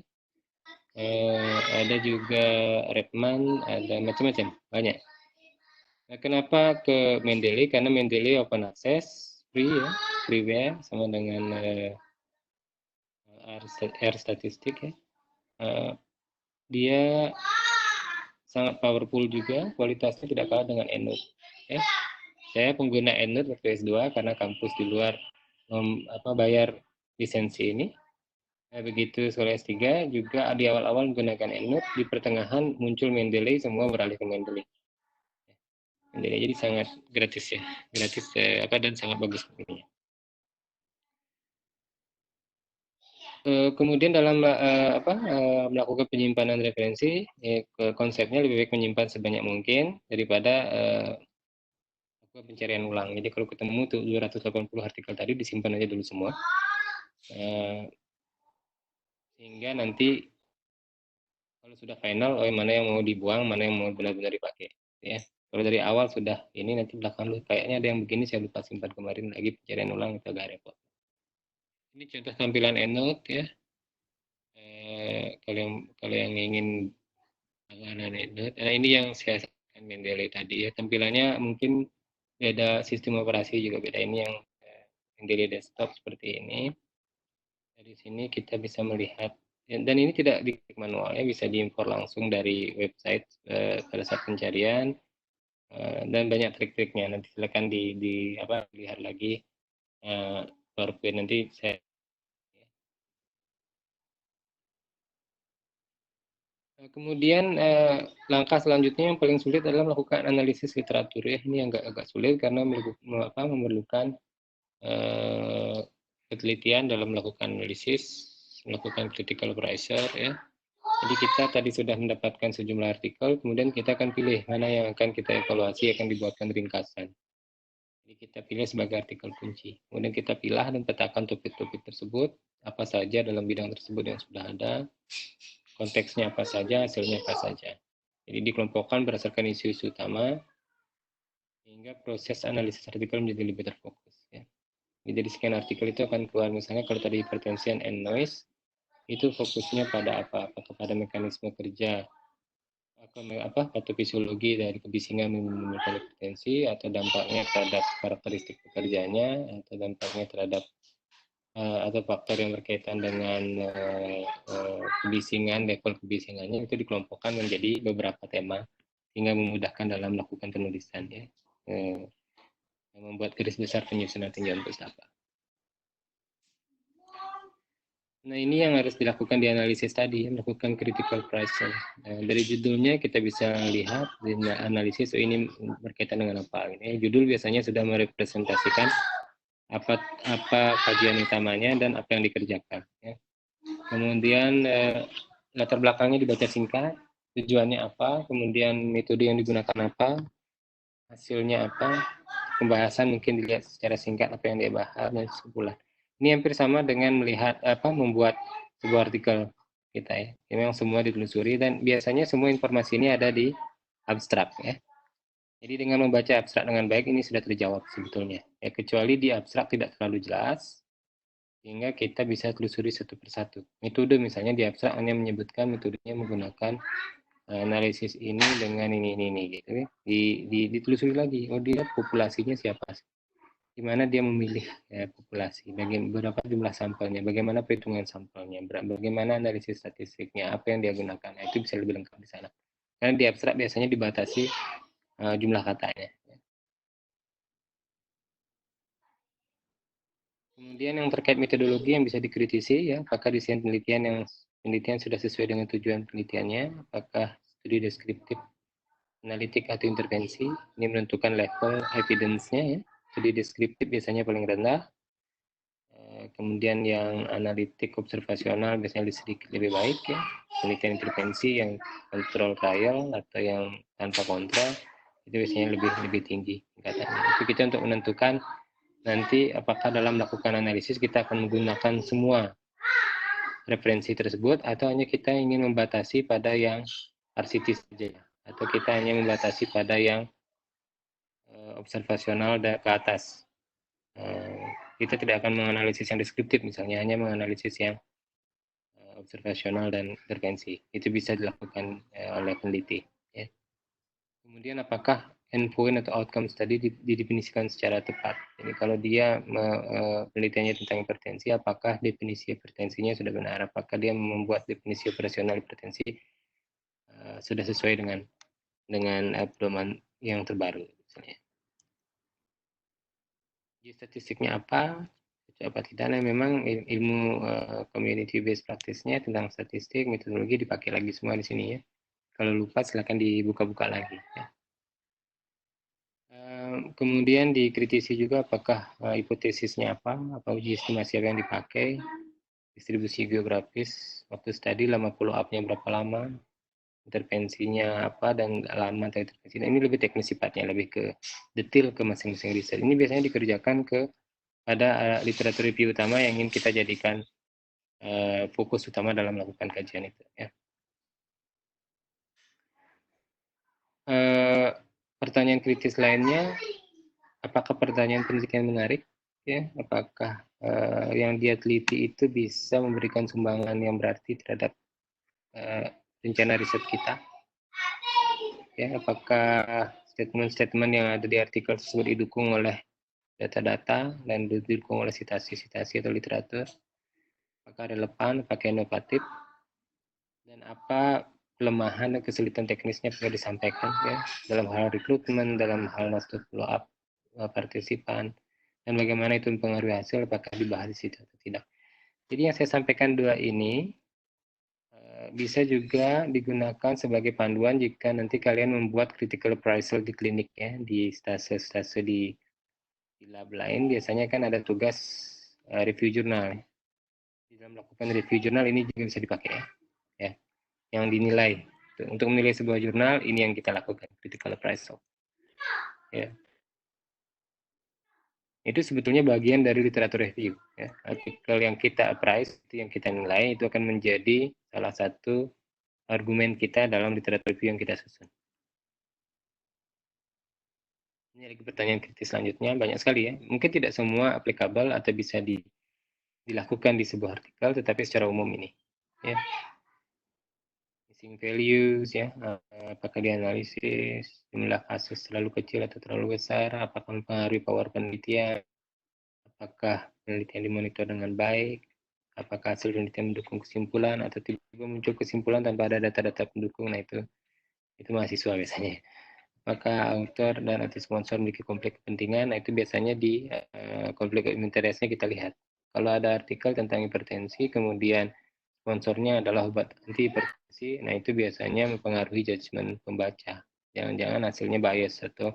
ada juga Redman, ada macam-macam, banyak. Nah, kenapa ke Mendeley? Karena Mendeley open access, free ya, freeware sama dengan R statistik ya. Dia sangat powerful juga, kualitasnya tidak kalah dengan EndNote. Ya. Saya pengguna EndNote waktu S2 karena kampus di luar bayar lisensi ini. Begitu sekolah S3 juga di awal-awal menggunakan EndNote, di pertengahan muncul Mendeley, semua beralih ke Mendeley. Jadi sangat gratis ya, gratis dan sangat bagus ini. Kemudian dalam melakukan penyimpanan referensi, konsepnya lebih baik menyimpan sebanyak mungkin daripada pencarian ulang. Jadi kalau ketemu tuh 280 artikel tadi disimpan aja dulu semua, sehingga nanti kalau sudah final, mana yang mau dibuang, mana yang mau benar-benar dipakai. Ya, kalau dari awal sudah ini nanti belakang lu kayaknya ada yang begini saya lupa simpan kemarin lagi pencarian ulang itu agak repot. Ini contoh tampilan EndNote ya. Kalau yang ingin EndNote, ini yang saya sampaikan Mendeley tadi ya. Tampilannya mungkin beda, sistem operasi juga beda. Ini yang Mendeley desktop seperti ini. Dari sini kita bisa melihat, dan ini tidak diklik manual ya, bisa diimpor langsung dari website pada saat pencarian, dan banyak trik-triknya. Nanti silakan lihat lagi PowerPoint nanti saya. Kemudian langkah selanjutnya yang paling sulit adalah melakukan analisis literatur ya. Ini agak sulit karena memerlukan penelitian dalam melakukan analisis, melakukan critical appraisal ya. Jadi kita tadi sudah mendapatkan sejumlah artikel, kemudian kita akan pilih mana yang akan kita evaluasi, akan dibuatkan ringkasan. Jadi kita pilih sebagai artikel kunci. Kemudian kita pilah dan petakan topik-topik tersebut, apa saja dalam bidang tersebut yang sudah ada, konteksnya apa saja, hasilnya apa saja. Jadi dikelompokkan berdasarkan isu-isu utama, sehingga proses analisis artikel menjadi lebih terfokus. Ya. Jadi sekian artikel itu akan keluar, misalnya kalau tadi hypertension and noise, itu fokusnya pada apa? Apakah pada mekanisme kerja, patofisiologi dari kebisingan menimbulkan hipertensi, atau dampaknya terhadap karakteristik pekerjaannya, atau dampaknya terhadap atau faktor yang berkaitan dengan kebisingan, level kebisingannya itu dikelompokkan menjadi beberapa tema sehingga memudahkan dalam melakukan penulisan ya, membuat garis besar penyusunan tinjauan pustaka. Nah, ini yang harus dilakukan di analisis tadi, melakukan critical pricing. Nah, dari judulnya kita bisa lihat di analisis ini berkaitan dengan apa. Ini judul biasanya sudah merepresentasikan apa apa kajian utamanya dan apa yang dikerjakan. Ya. Kemudian latar belakangnya dibaca singkat, tujuannya apa, kemudian metode yang digunakan apa, hasilnya apa, pembahasan mungkin dilihat secara singkat apa yang dia bahas dan kesimpulan. Ini hampir sama dengan melihat membuat sebuah artikel kita ya. Memang semua ditelusuri dan biasanya semua informasi ini ada di abstrak ya. Jadi dengan membaca abstrak dengan baik ini sudah terjawab sebetulnya. Ya, kecuali di abstrak tidak terlalu jelas, sehingga kita bisa telusuri satu persatu. Metode misalnya di abstrak hanya menyebutkan metodenya menggunakan analisis ini dengan ini gitu ya. Ditelusuri lagi. Oh dia populasinya siapa sih? Di mana dia memilih populasi, berapa jumlah sampelnya, bagaimana perhitungan sampelnya, bagaimana analisis statistiknya, apa yang dia gunakan. Nah, itu bisa lebih lengkap di sana. Karena di abstrak biasanya dibatasi jumlah katanya. Kemudian yang terkait metodologi yang bisa dikritisi ya, apakah desain penelitian sudah sesuai dengan tujuan penelitiannya, apakah studi deskriptif, analitik atau intervensi, ini menentukan level evidence-nya ya. Studi deskriptif biasanya paling rendah, kemudian yang analitik observasional biasanya sedikit lebih baik ya, penelitian intervensi yang kontrol trial atau yang tanpa kontrol itu biasanya lebih tinggi tingkatannya. Itu kita untuk menentukan nanti apakah dalam melakukan analisis kita akan menggunakan semua referensi tersebut atau hanya kita ingin membatasi pada yang RCT saja atau kita hanya membatasi pada yang observasional dan ke atas. Kita tidak akan menganalisis yang deskriptif misalnya, hanya menganalisis yang observasional dan intervensi. Itu bisa dilakukan oleh peneliti. Ya. Kemudian apakah endpoint atau outcome tadi didefinisikan secara tepat. Jadi kalau dia penelitiannya tentang hipertensi, apakah definisi hipertensinya sudah benar? Apakah dia membuat definisi operasional hipertensi sudah sesuai dengan pedoman yang terbaru misalnya. Jadi statistiknya apa? Apa tidak? Nah, memang ilmu community based practice-nya tentang statistik, metodologi dipakai lagi semua di sini ya. Kalau lupa silakan dibuka-buka lagi. Ya. Kemudian dikritisi juga apakah hipotesisnya apa uji estimasi apa yang dipakai, distribusi geografis, waktu study, lama follow up-nya berapa lama, intervensinya apa dan lama atau intervensi. Nah, ini lebih teknis sifatnya, lebih ke detail ke masing-masing riset. Ini biasanya dikerjakan pada literatur review utama yang ingin kita jadikan fokus utama dalam melakukan kajian itu. Ya. Pertanyaan kritis lainnya, apakah pertanyaan penelitian menarik? Ya, apakah yang dia teliti itu bisa memberikan sumbangan yang berarti terhadap rencana riset kita? Ya, apakah statement-statement yang ada di artikel tersebut didukung oleh data-data dan didukung oleh citasi-citasi atau literatur? Apakah relevan, apakah inovatif, dan apa kelemahan dan kesulitan teknisnya perlu disampaikan ya dalam hal rekrutmen, dalam hal master follow up partisipan, dan bagaimana itu mempengaruhi hasil, apakah dibahas di situ atau tidak. Jadi yang saya sampaikan dua ini bisa juga digunakan sebagai panduan jika nanti kalian membuat critical appraisal di klinik ya, di stase-stase di lab lain biasanya kan ada tugas review jurnal. Di dalam melakukan review jurnal ini juga bisa dipakai ya. Yang dinilai untuk menilai sebuah jurnal ini yang kita lakukan critical appraisal. Ya. Itu sebetulnya bagian dari literatur review. Ya. Artikel yang kita appraise, itu yang kita nilai, itu akan menjadi salah satu argumen kita dalam literatur review yang kita susun. Ini lagi pertanyaan kritis selanjutnya, banyak sekali ya. Mungkin tidak semua applicable atau bisa dilakukan di sebuah artikel, tetapi secara umum ini. Ya. Missing values, ya, apakah dianalisis, jumlah kasus terlalu kecil atau terlalu besar, apakah mempengaruhi power penelitian, apakah penelitian dimonitor dengan baik, apakah hasil penelitian mendukung kesimpulan atau tiba-tiba muncul kesimpulan tanpa ada data-data pendukung. Nah itu mahasiswa biasanya. Apakah author dan atau sponsor memiliki konflik kepentingan. Nah itu biasanya di konflik of interest-nya kita lihat Kalau ada artikel tentang hipertensi, kemudian sponsornya adalah obat anti hipertensi, nah itu biasanya mempengaruhi judgement pembaca. Jangan-jangan hasilnya bias atau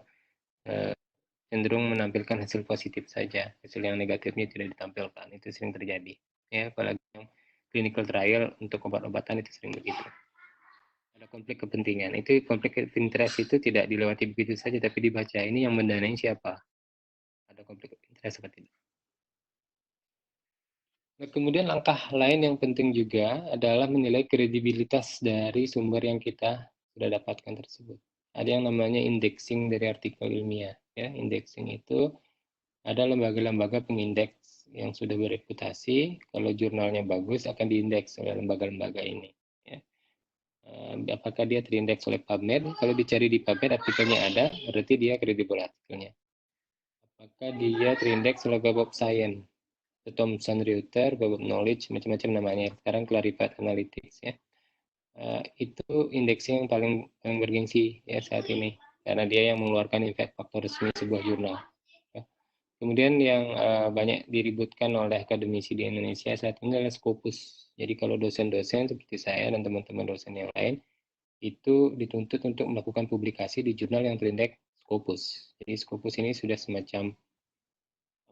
cenderung menampilkan hasil positif saja, hasil yang negatifnya tidak ditampilkan. Itu sering terjadi. Ya, apalagi yang clinical trial untuk obat-obatan itu sering begitu. Ada konflik kepentingan. Itu konflik interest itu tidak dilewati begitu saja, tapi dibaca ini yang mendanai siapa. Ada konflik interest seperti itu. Nah, kemudian langkah lain yang penting juga adalah menilai kredibilitas dari sumber yang kita sudah dapatkan tersebut. Ada yang namanya indexing dari artikel ilmiah. Ya, indexing itu ada lembaga-lembaga pengindeks yang sudah bereputasi. Kalau jurnalnya bagus akan diindeks oleh lembaga-lembaga ini. Ya. Apakah dia terindeks oleh PubMed? Kalau dicari di PubMed artikelnya ada, berarti dia kredibel artikelnya. Apakah dia terindeks oleh Web of Science? Thomson Reuters, Web of Knowledge, macam-macam namanya. Sekarang Clarified Analytics ya. Itu indeksnya yang paling bergengsi ya saat ini karena dia yang mengeluarkan impact factor resmi sebuah jurnal. Ya. Kemudian yang banyak diributkan oleh akademisi di Indonesia saat ini adalah Scopus. Jadi kalau dosen-dosen seperti saya dan teman-teman dosen yang lain itu dituntut untuk melakukan publikasi di jurnal yang terindeks Scopus. Jadi Scopus ini sudah semacam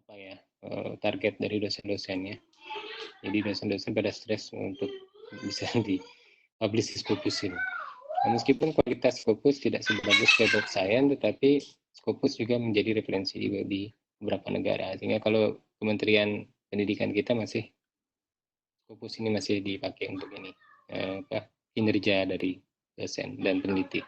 apa ya target dari dosen-dosennya. Jadi dosen-dosen pada stres untuk bisa di-publish di Scopus ini. Nah, meskipun kualitas Scopus tidak sebagus Web of Science, tetapi Scopus juga menjadi referensi di beberapa negara. Sehingga kalau Kementerian Pendidikan kita masih Scopus ini masih dipakai untuk ini kinerja dari dosen dan peneliti.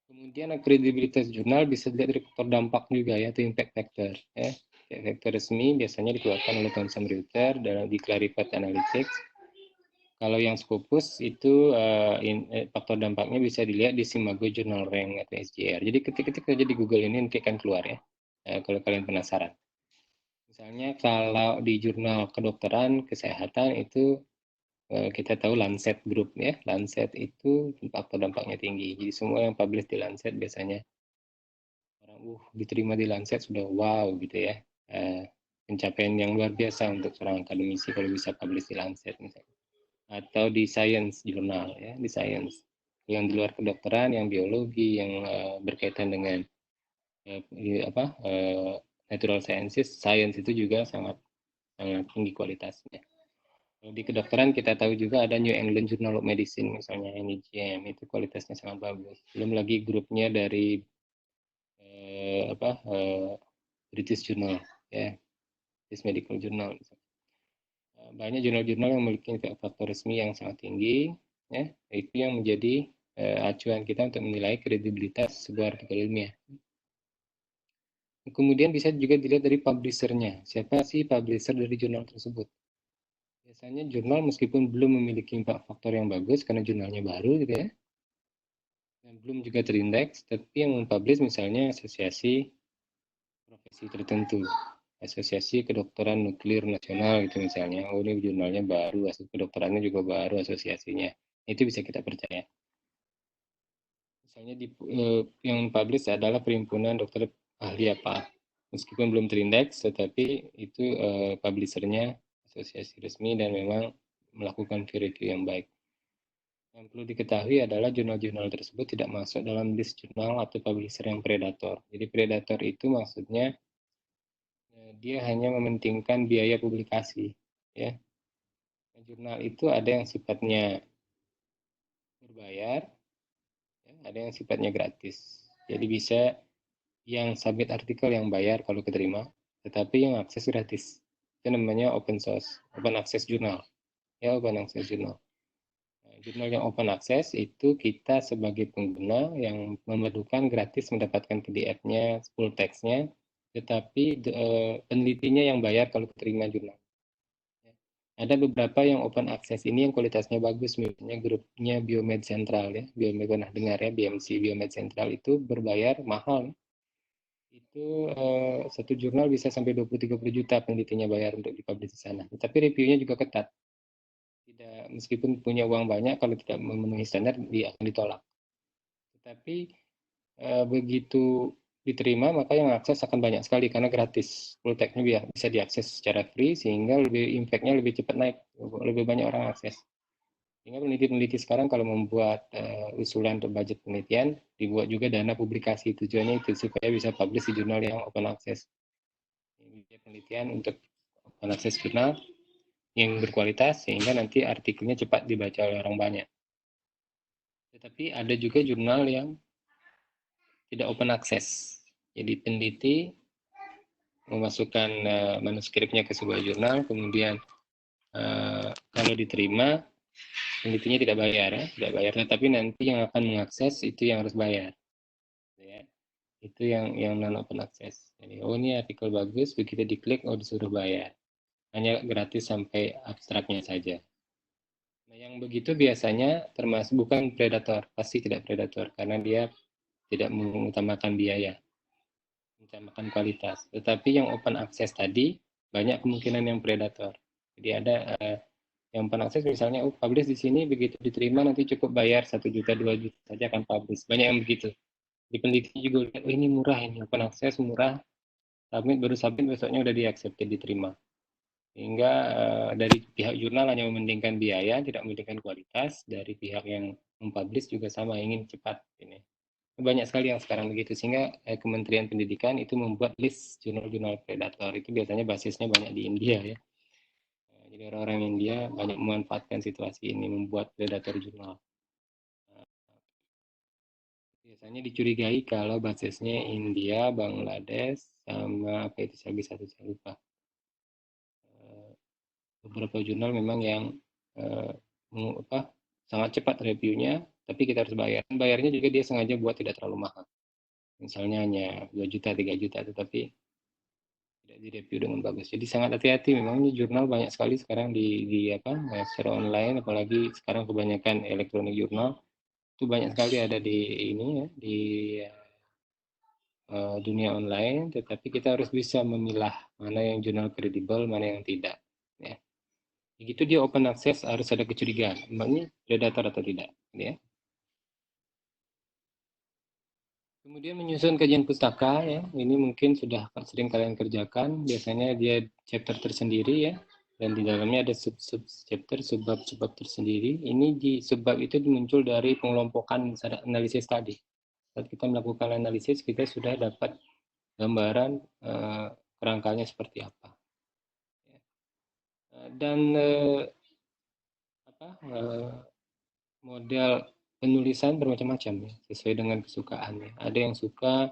Kemudian kredibilitas jurnal bisa dilihat dari faktor dampak juga ya, itu impact factor. Ya. Impact factor resmi biasanya dikeluarkan oleh Thomson Reuters dalam di Clarified Analytics. Kalau yang Scopus itu faktor dampaknya bisa dilihat di Simago Journal Rank atau SJR. Jadi ketik-ketik saja di Google ini nanti akan keluar ya. Kalau kalian penasaran. Misalnya kalau di jurnal kedokteran kesehatan itu kita tahu Lancet Group ya. Lancet itu faktor dampaknya tinggi. Jadi semua yang publish di Lancet biasanya orang diterima di Lancet sudah wow gitu ya. Pencapaian yang luar biasa untuk seorang akademisi kalau bisa publish di Lancet misalnya. Atau di Science Journal ya, di Science. Yang di luar kedokteran, yang biologi, yang berkaitan dengan natural sciences, science itu juga sangat sangat tinggi kualitasnya. Di kedokteran kita tahu juga ada New England Journal of Medicine misalnya NEJM itu kualitasnya sangat bagus. Belum lagi grupnya dari British Journal ya, British Medical Journal. Banyak jurnal-jurnal yang memiliki faktor resmi yang sangat tinggi ya, itu yang menjadi acuan kita untuk menilai kredibilitas sebuah artikel ilmiah. Kemudian bisa juga dilihat dari publishernya. Siapa sih publisher dari jurnal tersebut? Biasanya jurnal meskipun belum memiliki impact faktor yang bagus karena jurnalnya baru gitu ya, dan belum juga terindeks, tapi yang mempublish misalnya asosiasi profesi tertentu, asosiasi kedokteran nuklir nasional gitu misalnya. Oh ini jurnalnya baru, kedokterannya juga baru asosiasinya. Itu bisa kita percaya. Misalnya yang publish adalah perhimpunan dokter ahli apa, meskipun belum terindeks, tetapi itu publishernya asosiasi resmi dan memang melakukan peer review yang baik. Yang perlu diketahui adalah jurnal-jurnal tersebut tidak masuk dalam list jurnal atau publisher yang predator. Jadi predator itu maksudnya dia hanya mementingkan biaya publikasi. Ya. Jurnal itu ada yang sifatnya berbayar, ya, ada yang sifatnya gratis. Jadi bisa yang submit artikel yang bayar kalau keterima, tetapi yang akses gratis. Itu namanya open source, open access jurnal. Ya, open access jurnal. Jurnal yang open access itu kita sebagai pengguna yang memerlukan gratis mendapatkan PDF-nya, full text-nya, tetapi penelitinya yang bayar kalau terima jurnal. Ada beberapa yang open access ini yang kualitasnya bagus, misalnya grupnya Biomed Central ya, Biomed pernah dengar ya, BMC Biomed Central itu berbayar mahal. Itu satu jurnal bisa sampai 20-30 juta penelitinya bayar untuk dipublish di sana. Tapi reviewnya juga ketat. Tidak, meskipun punya uang banyak, kalau tidak memenuhi standar dia akan ditolak. Tetapi begitu diterima, maka yang akses akan banyak sekali karena gratis. Full text-nya bisa diakses secara free sehingga impact-nya lebih cepat naik, lebih banyak orang akses. Sehingga peneliti-peneliti sekarang kalau membuat usulan untuk budget penelitian, dibuat juga dana publikasi. Tujuannya itu supaya bisa publish di jurnal yang open access. Penelitian untuk open access jurnal yang berkualitas sehingga nanti artikelnya cepat dibaca oleh orang banyak. Tetapi ada juga jurnal yang tidak open access. Jadi peneliti memasukkan manuskripnya ke sebuah jurnal, kemudian kalau diterima, penelitinya tidak bayar, tetapi nanti yang akan mengakses itu yang harus bayar. Ya. Itu yang non open access. Jadi, oh ini artikel bagus, begitu diklik, oh disuruh bayar. Hanya gratis sampai abstraknya saja. Nah, yang begitu biasanya termasuk bukan predator, pasti tidak predator, karena dia tidak mengutamakan biaya, mengutamakan kualitas. Tetapi yang open access tadi, banyak kemungkinan yang predator. Jadi ada yang open access misalnya, publish di sini, begitu diterima nanti cukup bayar 1 juta, 2 juta saja akan publish. Banyak yang begitu. Di peneliti juga lihat, oh ini murah, ini open access murah, baru submit besoknya udah di-accepted, diterima. Sehingga dari pihak jurnal hanya mementingkan biaya, tidak mementingkan kualitas. Dari pihak yang mempublish juga sama, ingin cepat. Ini banyak sekali yang sekarang begitu, sehingga Kementerian Pendidikan itu membuat list jurnal-jurnal predator. Itu biasanya basisnya banyak di India ya. Jadi orang-orang India banyak memanfaatkan situasi ini, membuat predator jurnal. Biasanya dicurigai kalau basisnya India, Bangladesh, sama apa itu satu saya lupa. Beberapa jurnal memang yang sangat cepat reviewnya, tapi kita harus bayar. Bayarnya juga dia sengaja buat tidak terlalu mahal. Misalnya hanya 2 juta, 3 juta, tetapi tidak direview dengan bagus. Jadi sangat hati-hati. Memang ini jurnal banyak sekali sekarang secara online, apalagi sekarang kebanyakan elektronik jurnal itu banyak sekali ada di ini ya, di dunia online. Tetapi kita harus bisa memilah mana yang jurnal kredibel, mana yang tidak. Ya. Begitu dia open access harus ada kecurigaan, ini predator atau tidak. Ya. Kemudian menyusun kajian pustaka ya, ini mungkin sudah sering kalian kerjakan. Biasanya dia chapter tersendiri ya, dan di dalamnya ada sub chapter, subbab tersendiri. Ini di subbab itu muncul dari pengelompokan analisis tadi. Saat kita melakukan analisis, kita sudah dapat gambaran kerangkanya seperti apa. Dan model penulisan bermacam-macam ya, sesuai dengan kesukaannya. Ada yang suka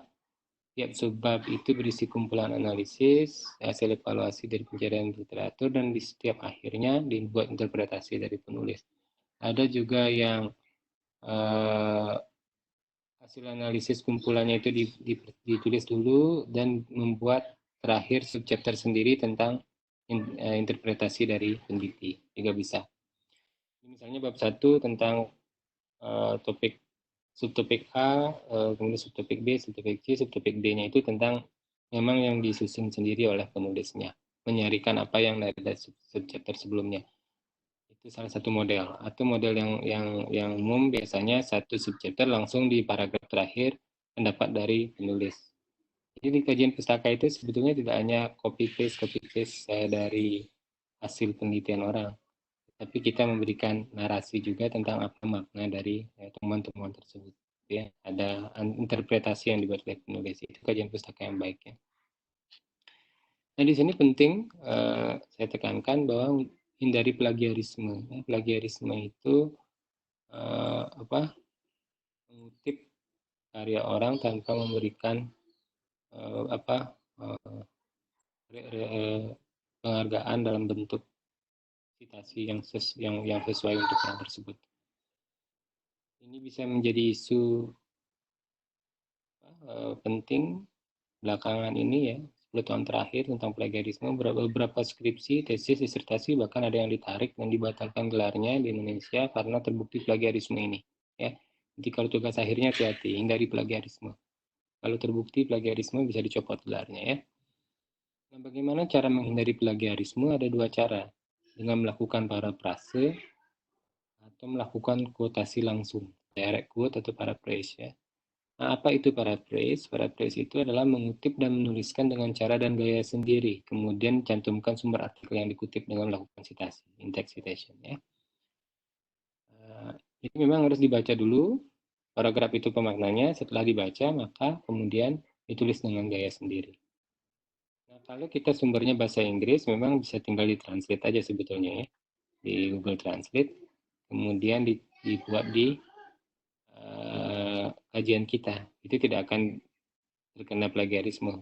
tiap subbab itu berisi kumpulan analisis, hasil evaluasi dari pencarian literatur, dan di setiap akhirnya dibuat interpretasi dari penulis. Ada juga yang hasil analisis kumpulannya itu ditulis dulu dan membuat terakhir subchapter sendiri tentang interpretasi dari peneliti. Juga bisa. Misalnya bab 1 tentang topik subtopik A, kemudian subtopik B, subtopik C, subtopik D-nya itu tentang memang yang disusun sendiri oleh penulisnya, menyarikan apa yang dari subchapter sebelumnya. Itu salah satu model. Atau model yang umum biasanya satu subchapter langsung di paragraf terakhir pendapat dari penulis. Jadi di kajian pustaka itu sebetulnya tidak hanya copy paste dari hasil penelitian orang, tapi kita memberikan narasi juga tentang apa makna dari temuan-temuan tersebut. Ya, ada interpretasi yang dibuat oleh penulis. Itu kajian pustaka yang baik ya. Nah di sini penting saya tekankan bahwa hindari plagiarisme. Plagiarisme itu mengutip karya orang tanpa memberikan penghargaan dalam bentuk citasi yang sesuai untuk orang tersebut. Ini bisa menjadi isu penting belakangan ini ya, 10 tahun terakhir tentang plagiarisme. Beberapa skripsi, tesis, disertasi bahkan ada yang ditarik dan dibatalkan gelarnya di Indonesia karena terbukti plagiarisme ini. Ya, jadi kalau tugas akhirnya hati-hati, hindari plagiarisme. Kalau terbukti plagiarisme bisa dicopot gelarnya ya. Nah, bagaimana cara menghindari plagiarisme? Ada 2 cara. Dengan melakukan parafrase atau melakukan kuotasi langsung, direct quote atau paraphrase ya. Nah, apa itu paraphrase? Paraphrase itu adalah mengutip dan menuliskan dengan cara dan gaya sendiri, kemudian cantumkan sumber artikel yang dikutip dengan melakukan citasi, in-text citation. Ya. Jadi memang harus dibaca dulu paragraf itu pemaknanya, setelah dibaca maka kemudian ditulis dengan gaya sendiri. Nah, kalau kita sumbernya bahasa Inggris, memang bisa tinggal ditranslate aja sebetulnya ya, di Google Translate, kemudian dibuat di kajian kita. Itu tidak akan terkena plagiarisme.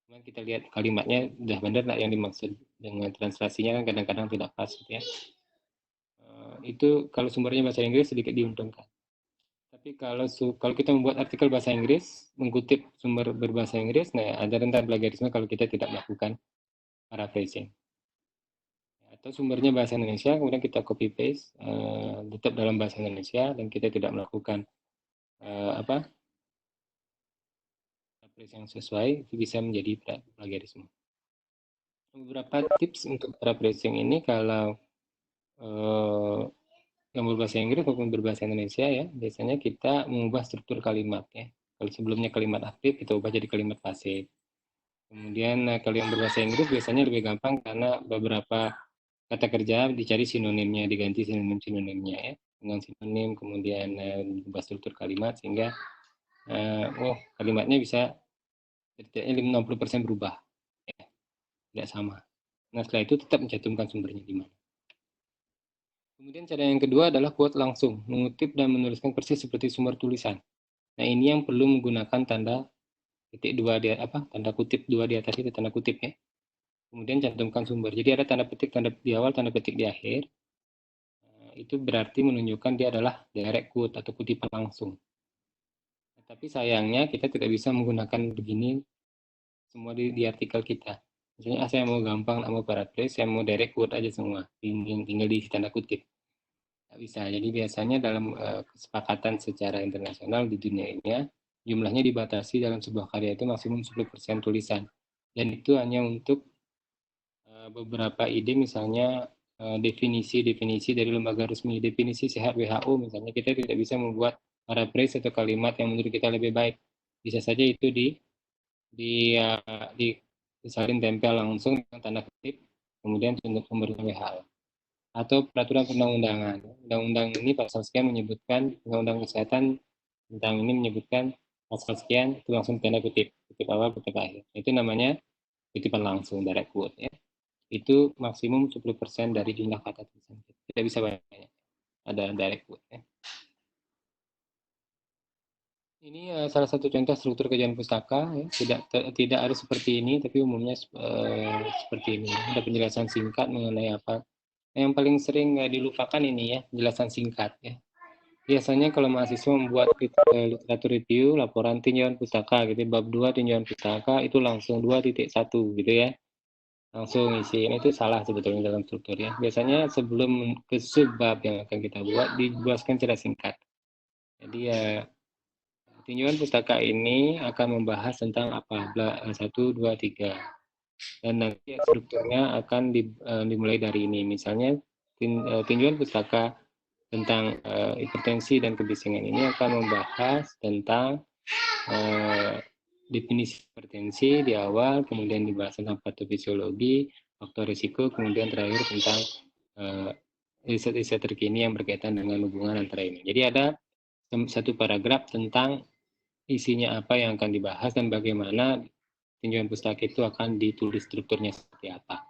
Cuman kita lihat kalimatnya udah benar nggak yang dimaksud, dengan translasinya kan kadang-kadang tidak pas gitu ya. Itu kalau sumbernya bahasa Inggris sedikit diuntungkan. Tapi kalau kita membuat artikel bahasa Inggris, mengutip sumber berbahasa Inggris, nah ada rentan plagiarisme kalau kita tidak melakukan paraphrasing. Atau sumbernya bahasa Indonesia, kemudian kita copy paste, tetap dalam bahasa Indonesia dan kita tidak melakukan apa paraphrase yang sesuai, itu bisa menjadi plagiarisme. Beberapa tips untuk paraphrasing ini kalau yang berbahasa Inggris maupun berbahasa Indonesia ya, biasanya kita mengubah struktur kalimat ya. Kalau sebelumnya kalimat aktif, kita ubah jadi kalimat pasif. Kemudian kalau yang berbahasa Inggris biasanya lebih gampang karena beberapa kata kerja dicari sinonimnya, diganti sinonim-sinonimnya ya. Dengan sinonim kemudian ubah struktur kalimat sehingga kalimatnya bisa setidaknya 60% berubah. Ya, tidak sama. Nah setelah itu tetap mencantumkan sumbernya di mana. Kemudian cara yang kedua adalah quote langsung, mengutip dan menuliskan persis seperti sumber tulisan. Nah ini yang perlu menggunakan tanda titik dua tanda kutip dua di atas itu tanda kutip ya. Kemudian cantumkan sumber. Jadi ada tanda petik di awal, tanda petik di akhir. Itu berarti menunjukkan dia adalah direct quote atau kutipan langsung. Tapi sayangnya kita tidak bisa menggunakan begini semua di artikel kita. Misalnya saya mau gampang, mau paraphrase, saya mau direct quote aja semua, tinggal diisi tanda kutip. Tidak bisa. Jadi biasanya dalam kesepakatan secara internasional di dunia ini, jumlahnya dibatasi dalam sebuah karya itu maksimum 10% tulisan. Dan itu hanya untuk beberapa ide, misalnya definisi-definisi dari lembaga resmi, definisi sehat WHO misalnya, kita tidak bisa membuat paraphrase atau kalimat yang menurut kita lebih baik. Bisa saja itu disalin tempel langsung dengan tanda kutip, kemudian untuk sumbernya WHO. Atau peraturan perundang-undangan. Undang-undang ini pasal sekian menyebutkan, undang-undang kesehatan tentang ini menyebutkan pasal sekian, itu langsung tanda kutip, kutip awal, kutip akhir. Itu namanya kutipan langsung, direct quote ya. Itu maksimum 10% dari jumlah kata tulisan. Tidak bisa banyak. Ada direct quote ya. Ini salah satu contoh struktur kajian pustaka ya. Tidak harus seperti ini, tapi umumnya seperti ini. Ada penjelasan singkat mengenai apa. Yang paling sering dilupakan ini ya, penjelasan singkat ya. Biasanya kalau mahasiswa membuat literatur review, laporan tinjauan pustaka gitu, bab 2 tinjauan pustaka itu langsung 2.1 gitu ya. Langsung isi. Ini itu salah sebetulnya dalam strukturnya. Biasanya sebelum ke subbab yang akan kita buat, dijelaskan secara singkat. Jadi ya, tinjauan pustaka ini akan membahas tentang apa? 1, 2, 3. Dan nanti strukturnya akan dimulai dari ini. Misalnya tinjauan pustaka tentang hipertensi dan kebisingan ini akan membahas tentang definisi hipertensi di awal, kemudian dibahas tentang patofisiologi, faktor risiko, kemudian terakhir tentang riset-riset terkini yang berkaitan dengan hubungan antara ini. Jadi ada satu paragraf tentang isinya apa yang akan dibahas dan bagaimana tinjauan pustaka itu akan ditulis strukturnya seperti apa.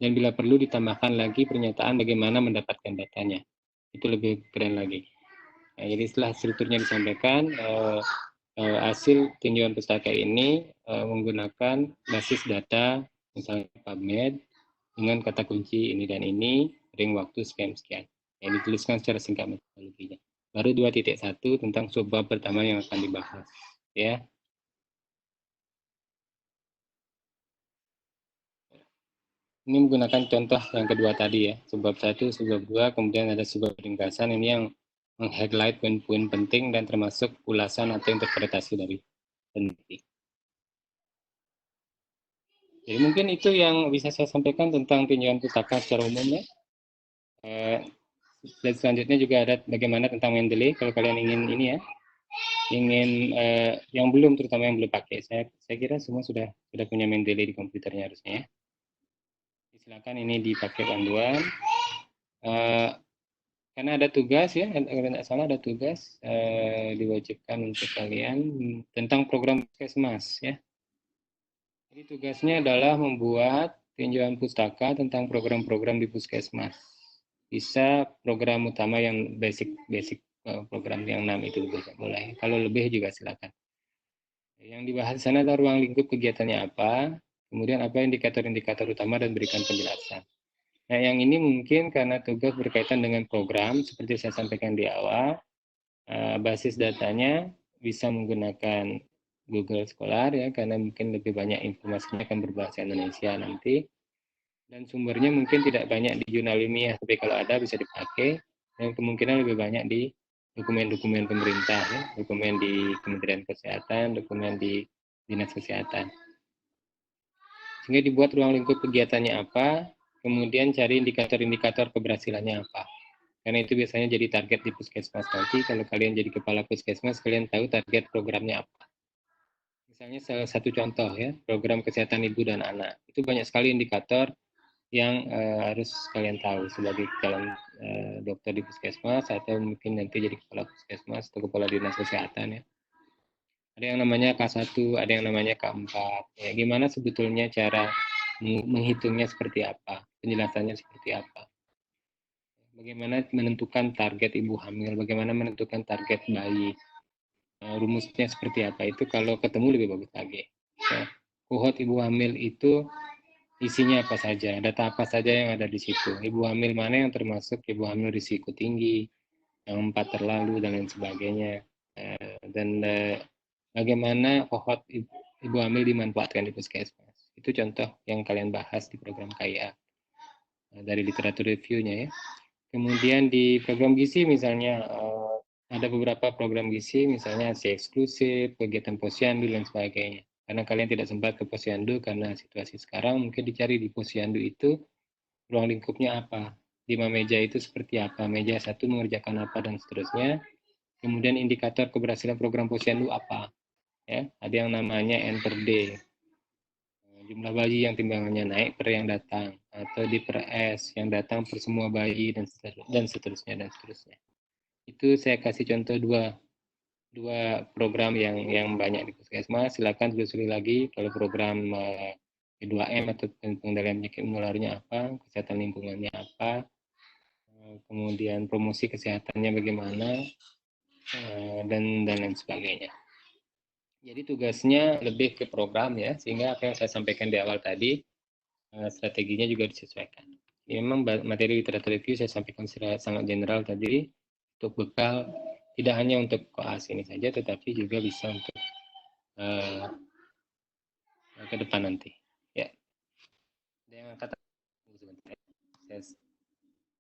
Dan bila perlu ditambahkan lagi pernyataan bagaimana mendapatkan datanya. Itu lebih keren lagi. Nah, jadi setelah strukturnya disampaikan, hasil tinjauan pustaka ini menggunakan basis data, misalnya PubMed, dengan kata kunci ini dan ini, ring waktu sekian-sekian. Yang dituliskan secara singkat metodologinya. Baru 2.1 tentang subbab pertama yang akan dibahas. Ya. Ini menggunakan contoh yang kedua tadi ya, subbab 1, subbab 2, kemudian ada subbab ringkasan. Ini yang meng-highlight poin-poin penting dan termasuk ulasan atau interpretasi dari peneliti. Jadi mungkin itu yang bisa saya sampaikan tentang tinjauan pustaka secara umum ya. Slide selanjutnya juga ada bagaimana tentang Mendeley kalau kalian ingin ini ya, yang belum, terutama yang belum pakai, saya kira semua sudah punya Mendeley di komputernya harusnya ya. Silakan ini dipakai panduan. Karena ada tugas ya, kalau tidak salah ada tugas diwajibkan untuk kalian tentang program Puskesmas ya. Jadi tugasnya adalah membuat tinjauan pustaka tentang program-program di Puskesmas. Bisa program utama yang basic program yang 6 itu boleh. Kalau lebih juga silakan. Yang dibahas di sana adalah ruang lingkup kegiatannya apa, kemudian apa indikator-indikator utama dan berikan penjelasan. Nah, yang ini mungkin karena tugas berkaitan dengan program, seperti saya sampaikan di awal, basis datanya bisa menggunakan Google Scholar ya, karena mungkin lebih banyak informasinya akan berbahasa Indonesia nanti. Dan sumbernya mungkin tidak banyak di jurnal ilmiah, tapi kalau ada bisa dipakai. Dan kemungkinan lebih banyak di dokumen-dokumen pemerintah, ya, dokumen di Kementerian Kesehatan, dokumen di Dinas Kesehatan. Sehingga dibuat ruang lingkup kegiatannya apa, kemudian cari indikator-indikator keberhasilannya apa. Karena itu biasanya jadi target di puskesmas nanti. Kalau kalian jadi kepala puskesmas, kalian tahu target programnya apa. Misalnya salah satu contoh ya, program kesehatan ibu dan anak. Itu banyak sekali indikator yang harus kalian tahu sebagai calon dokter di puskesmas atau mungkin nanti jadi kepala puskesmas atau kepala dinas kesehatan ya. Ada yang namanya K1, ada yang namanya K4. Ya, gimana sebetulnya cara menghitungnya seperti apa, penjelasannya seperti apa. Bagaimana menentukan target ibu hamil, bagaimana menentukan target bayi. Rumusnya seperti apa itu kalau ketemu lebih bagus lagi. Ya. Kohort ibu hamil itu isinya apa saja, data apa saja yang ada di situ. Ibu hamil mana yang termasuk ibu hamil risiko tinggi, yang 4 terlalu, dan lain sebagainya. Dan bagaimana kohort ibu hamil dimanfaatkan di puskesmas. Itu contoh yang kalian bahas di program KIA dari literatur review-nya ya. Kemudian di program gizi misalnya ada beberapa program gizi misalnya ASI eksklusif, kegiatan posyandu dan sebagainya. Karena kalian tidak sempat ke posyandu karena situasi sekarang, mungkin dicari di posyandu itu ruang lingkupnya apa, 5 meja itu seperti apa, meja satu mengerjakan apa dan seterusnya. Kemudian indikator keberhasilan program posyandu apa, ya ada yang namanya N per D, jumlah bayi yang timbangannya naik per yang datang, atau di per S yang datang per semua bayi dan seterusnya. Itu saya kasih contoh dua program yang banyak di puskesmas. Silakan telusuri lagi kalau program P2M atau pengendalian penyakit menularnya apa, kesehatan lingkungannya apa, kemudian promosi kesehatannya bagaimana, dan lain sebagainya. Jadi tugasnya lebih ke program ya, sehingga apa yang saya sampaikan di awal tadi, strateginya juga disesuaikan. Ya, memang materi literatur review saya sampaikan secara sangat general tadi, untuk bekal tidak hanya untuk koas ini saja, tetapi juga bisa untuk ke depan nanti. Ya, ada yang kata sebentar. Saya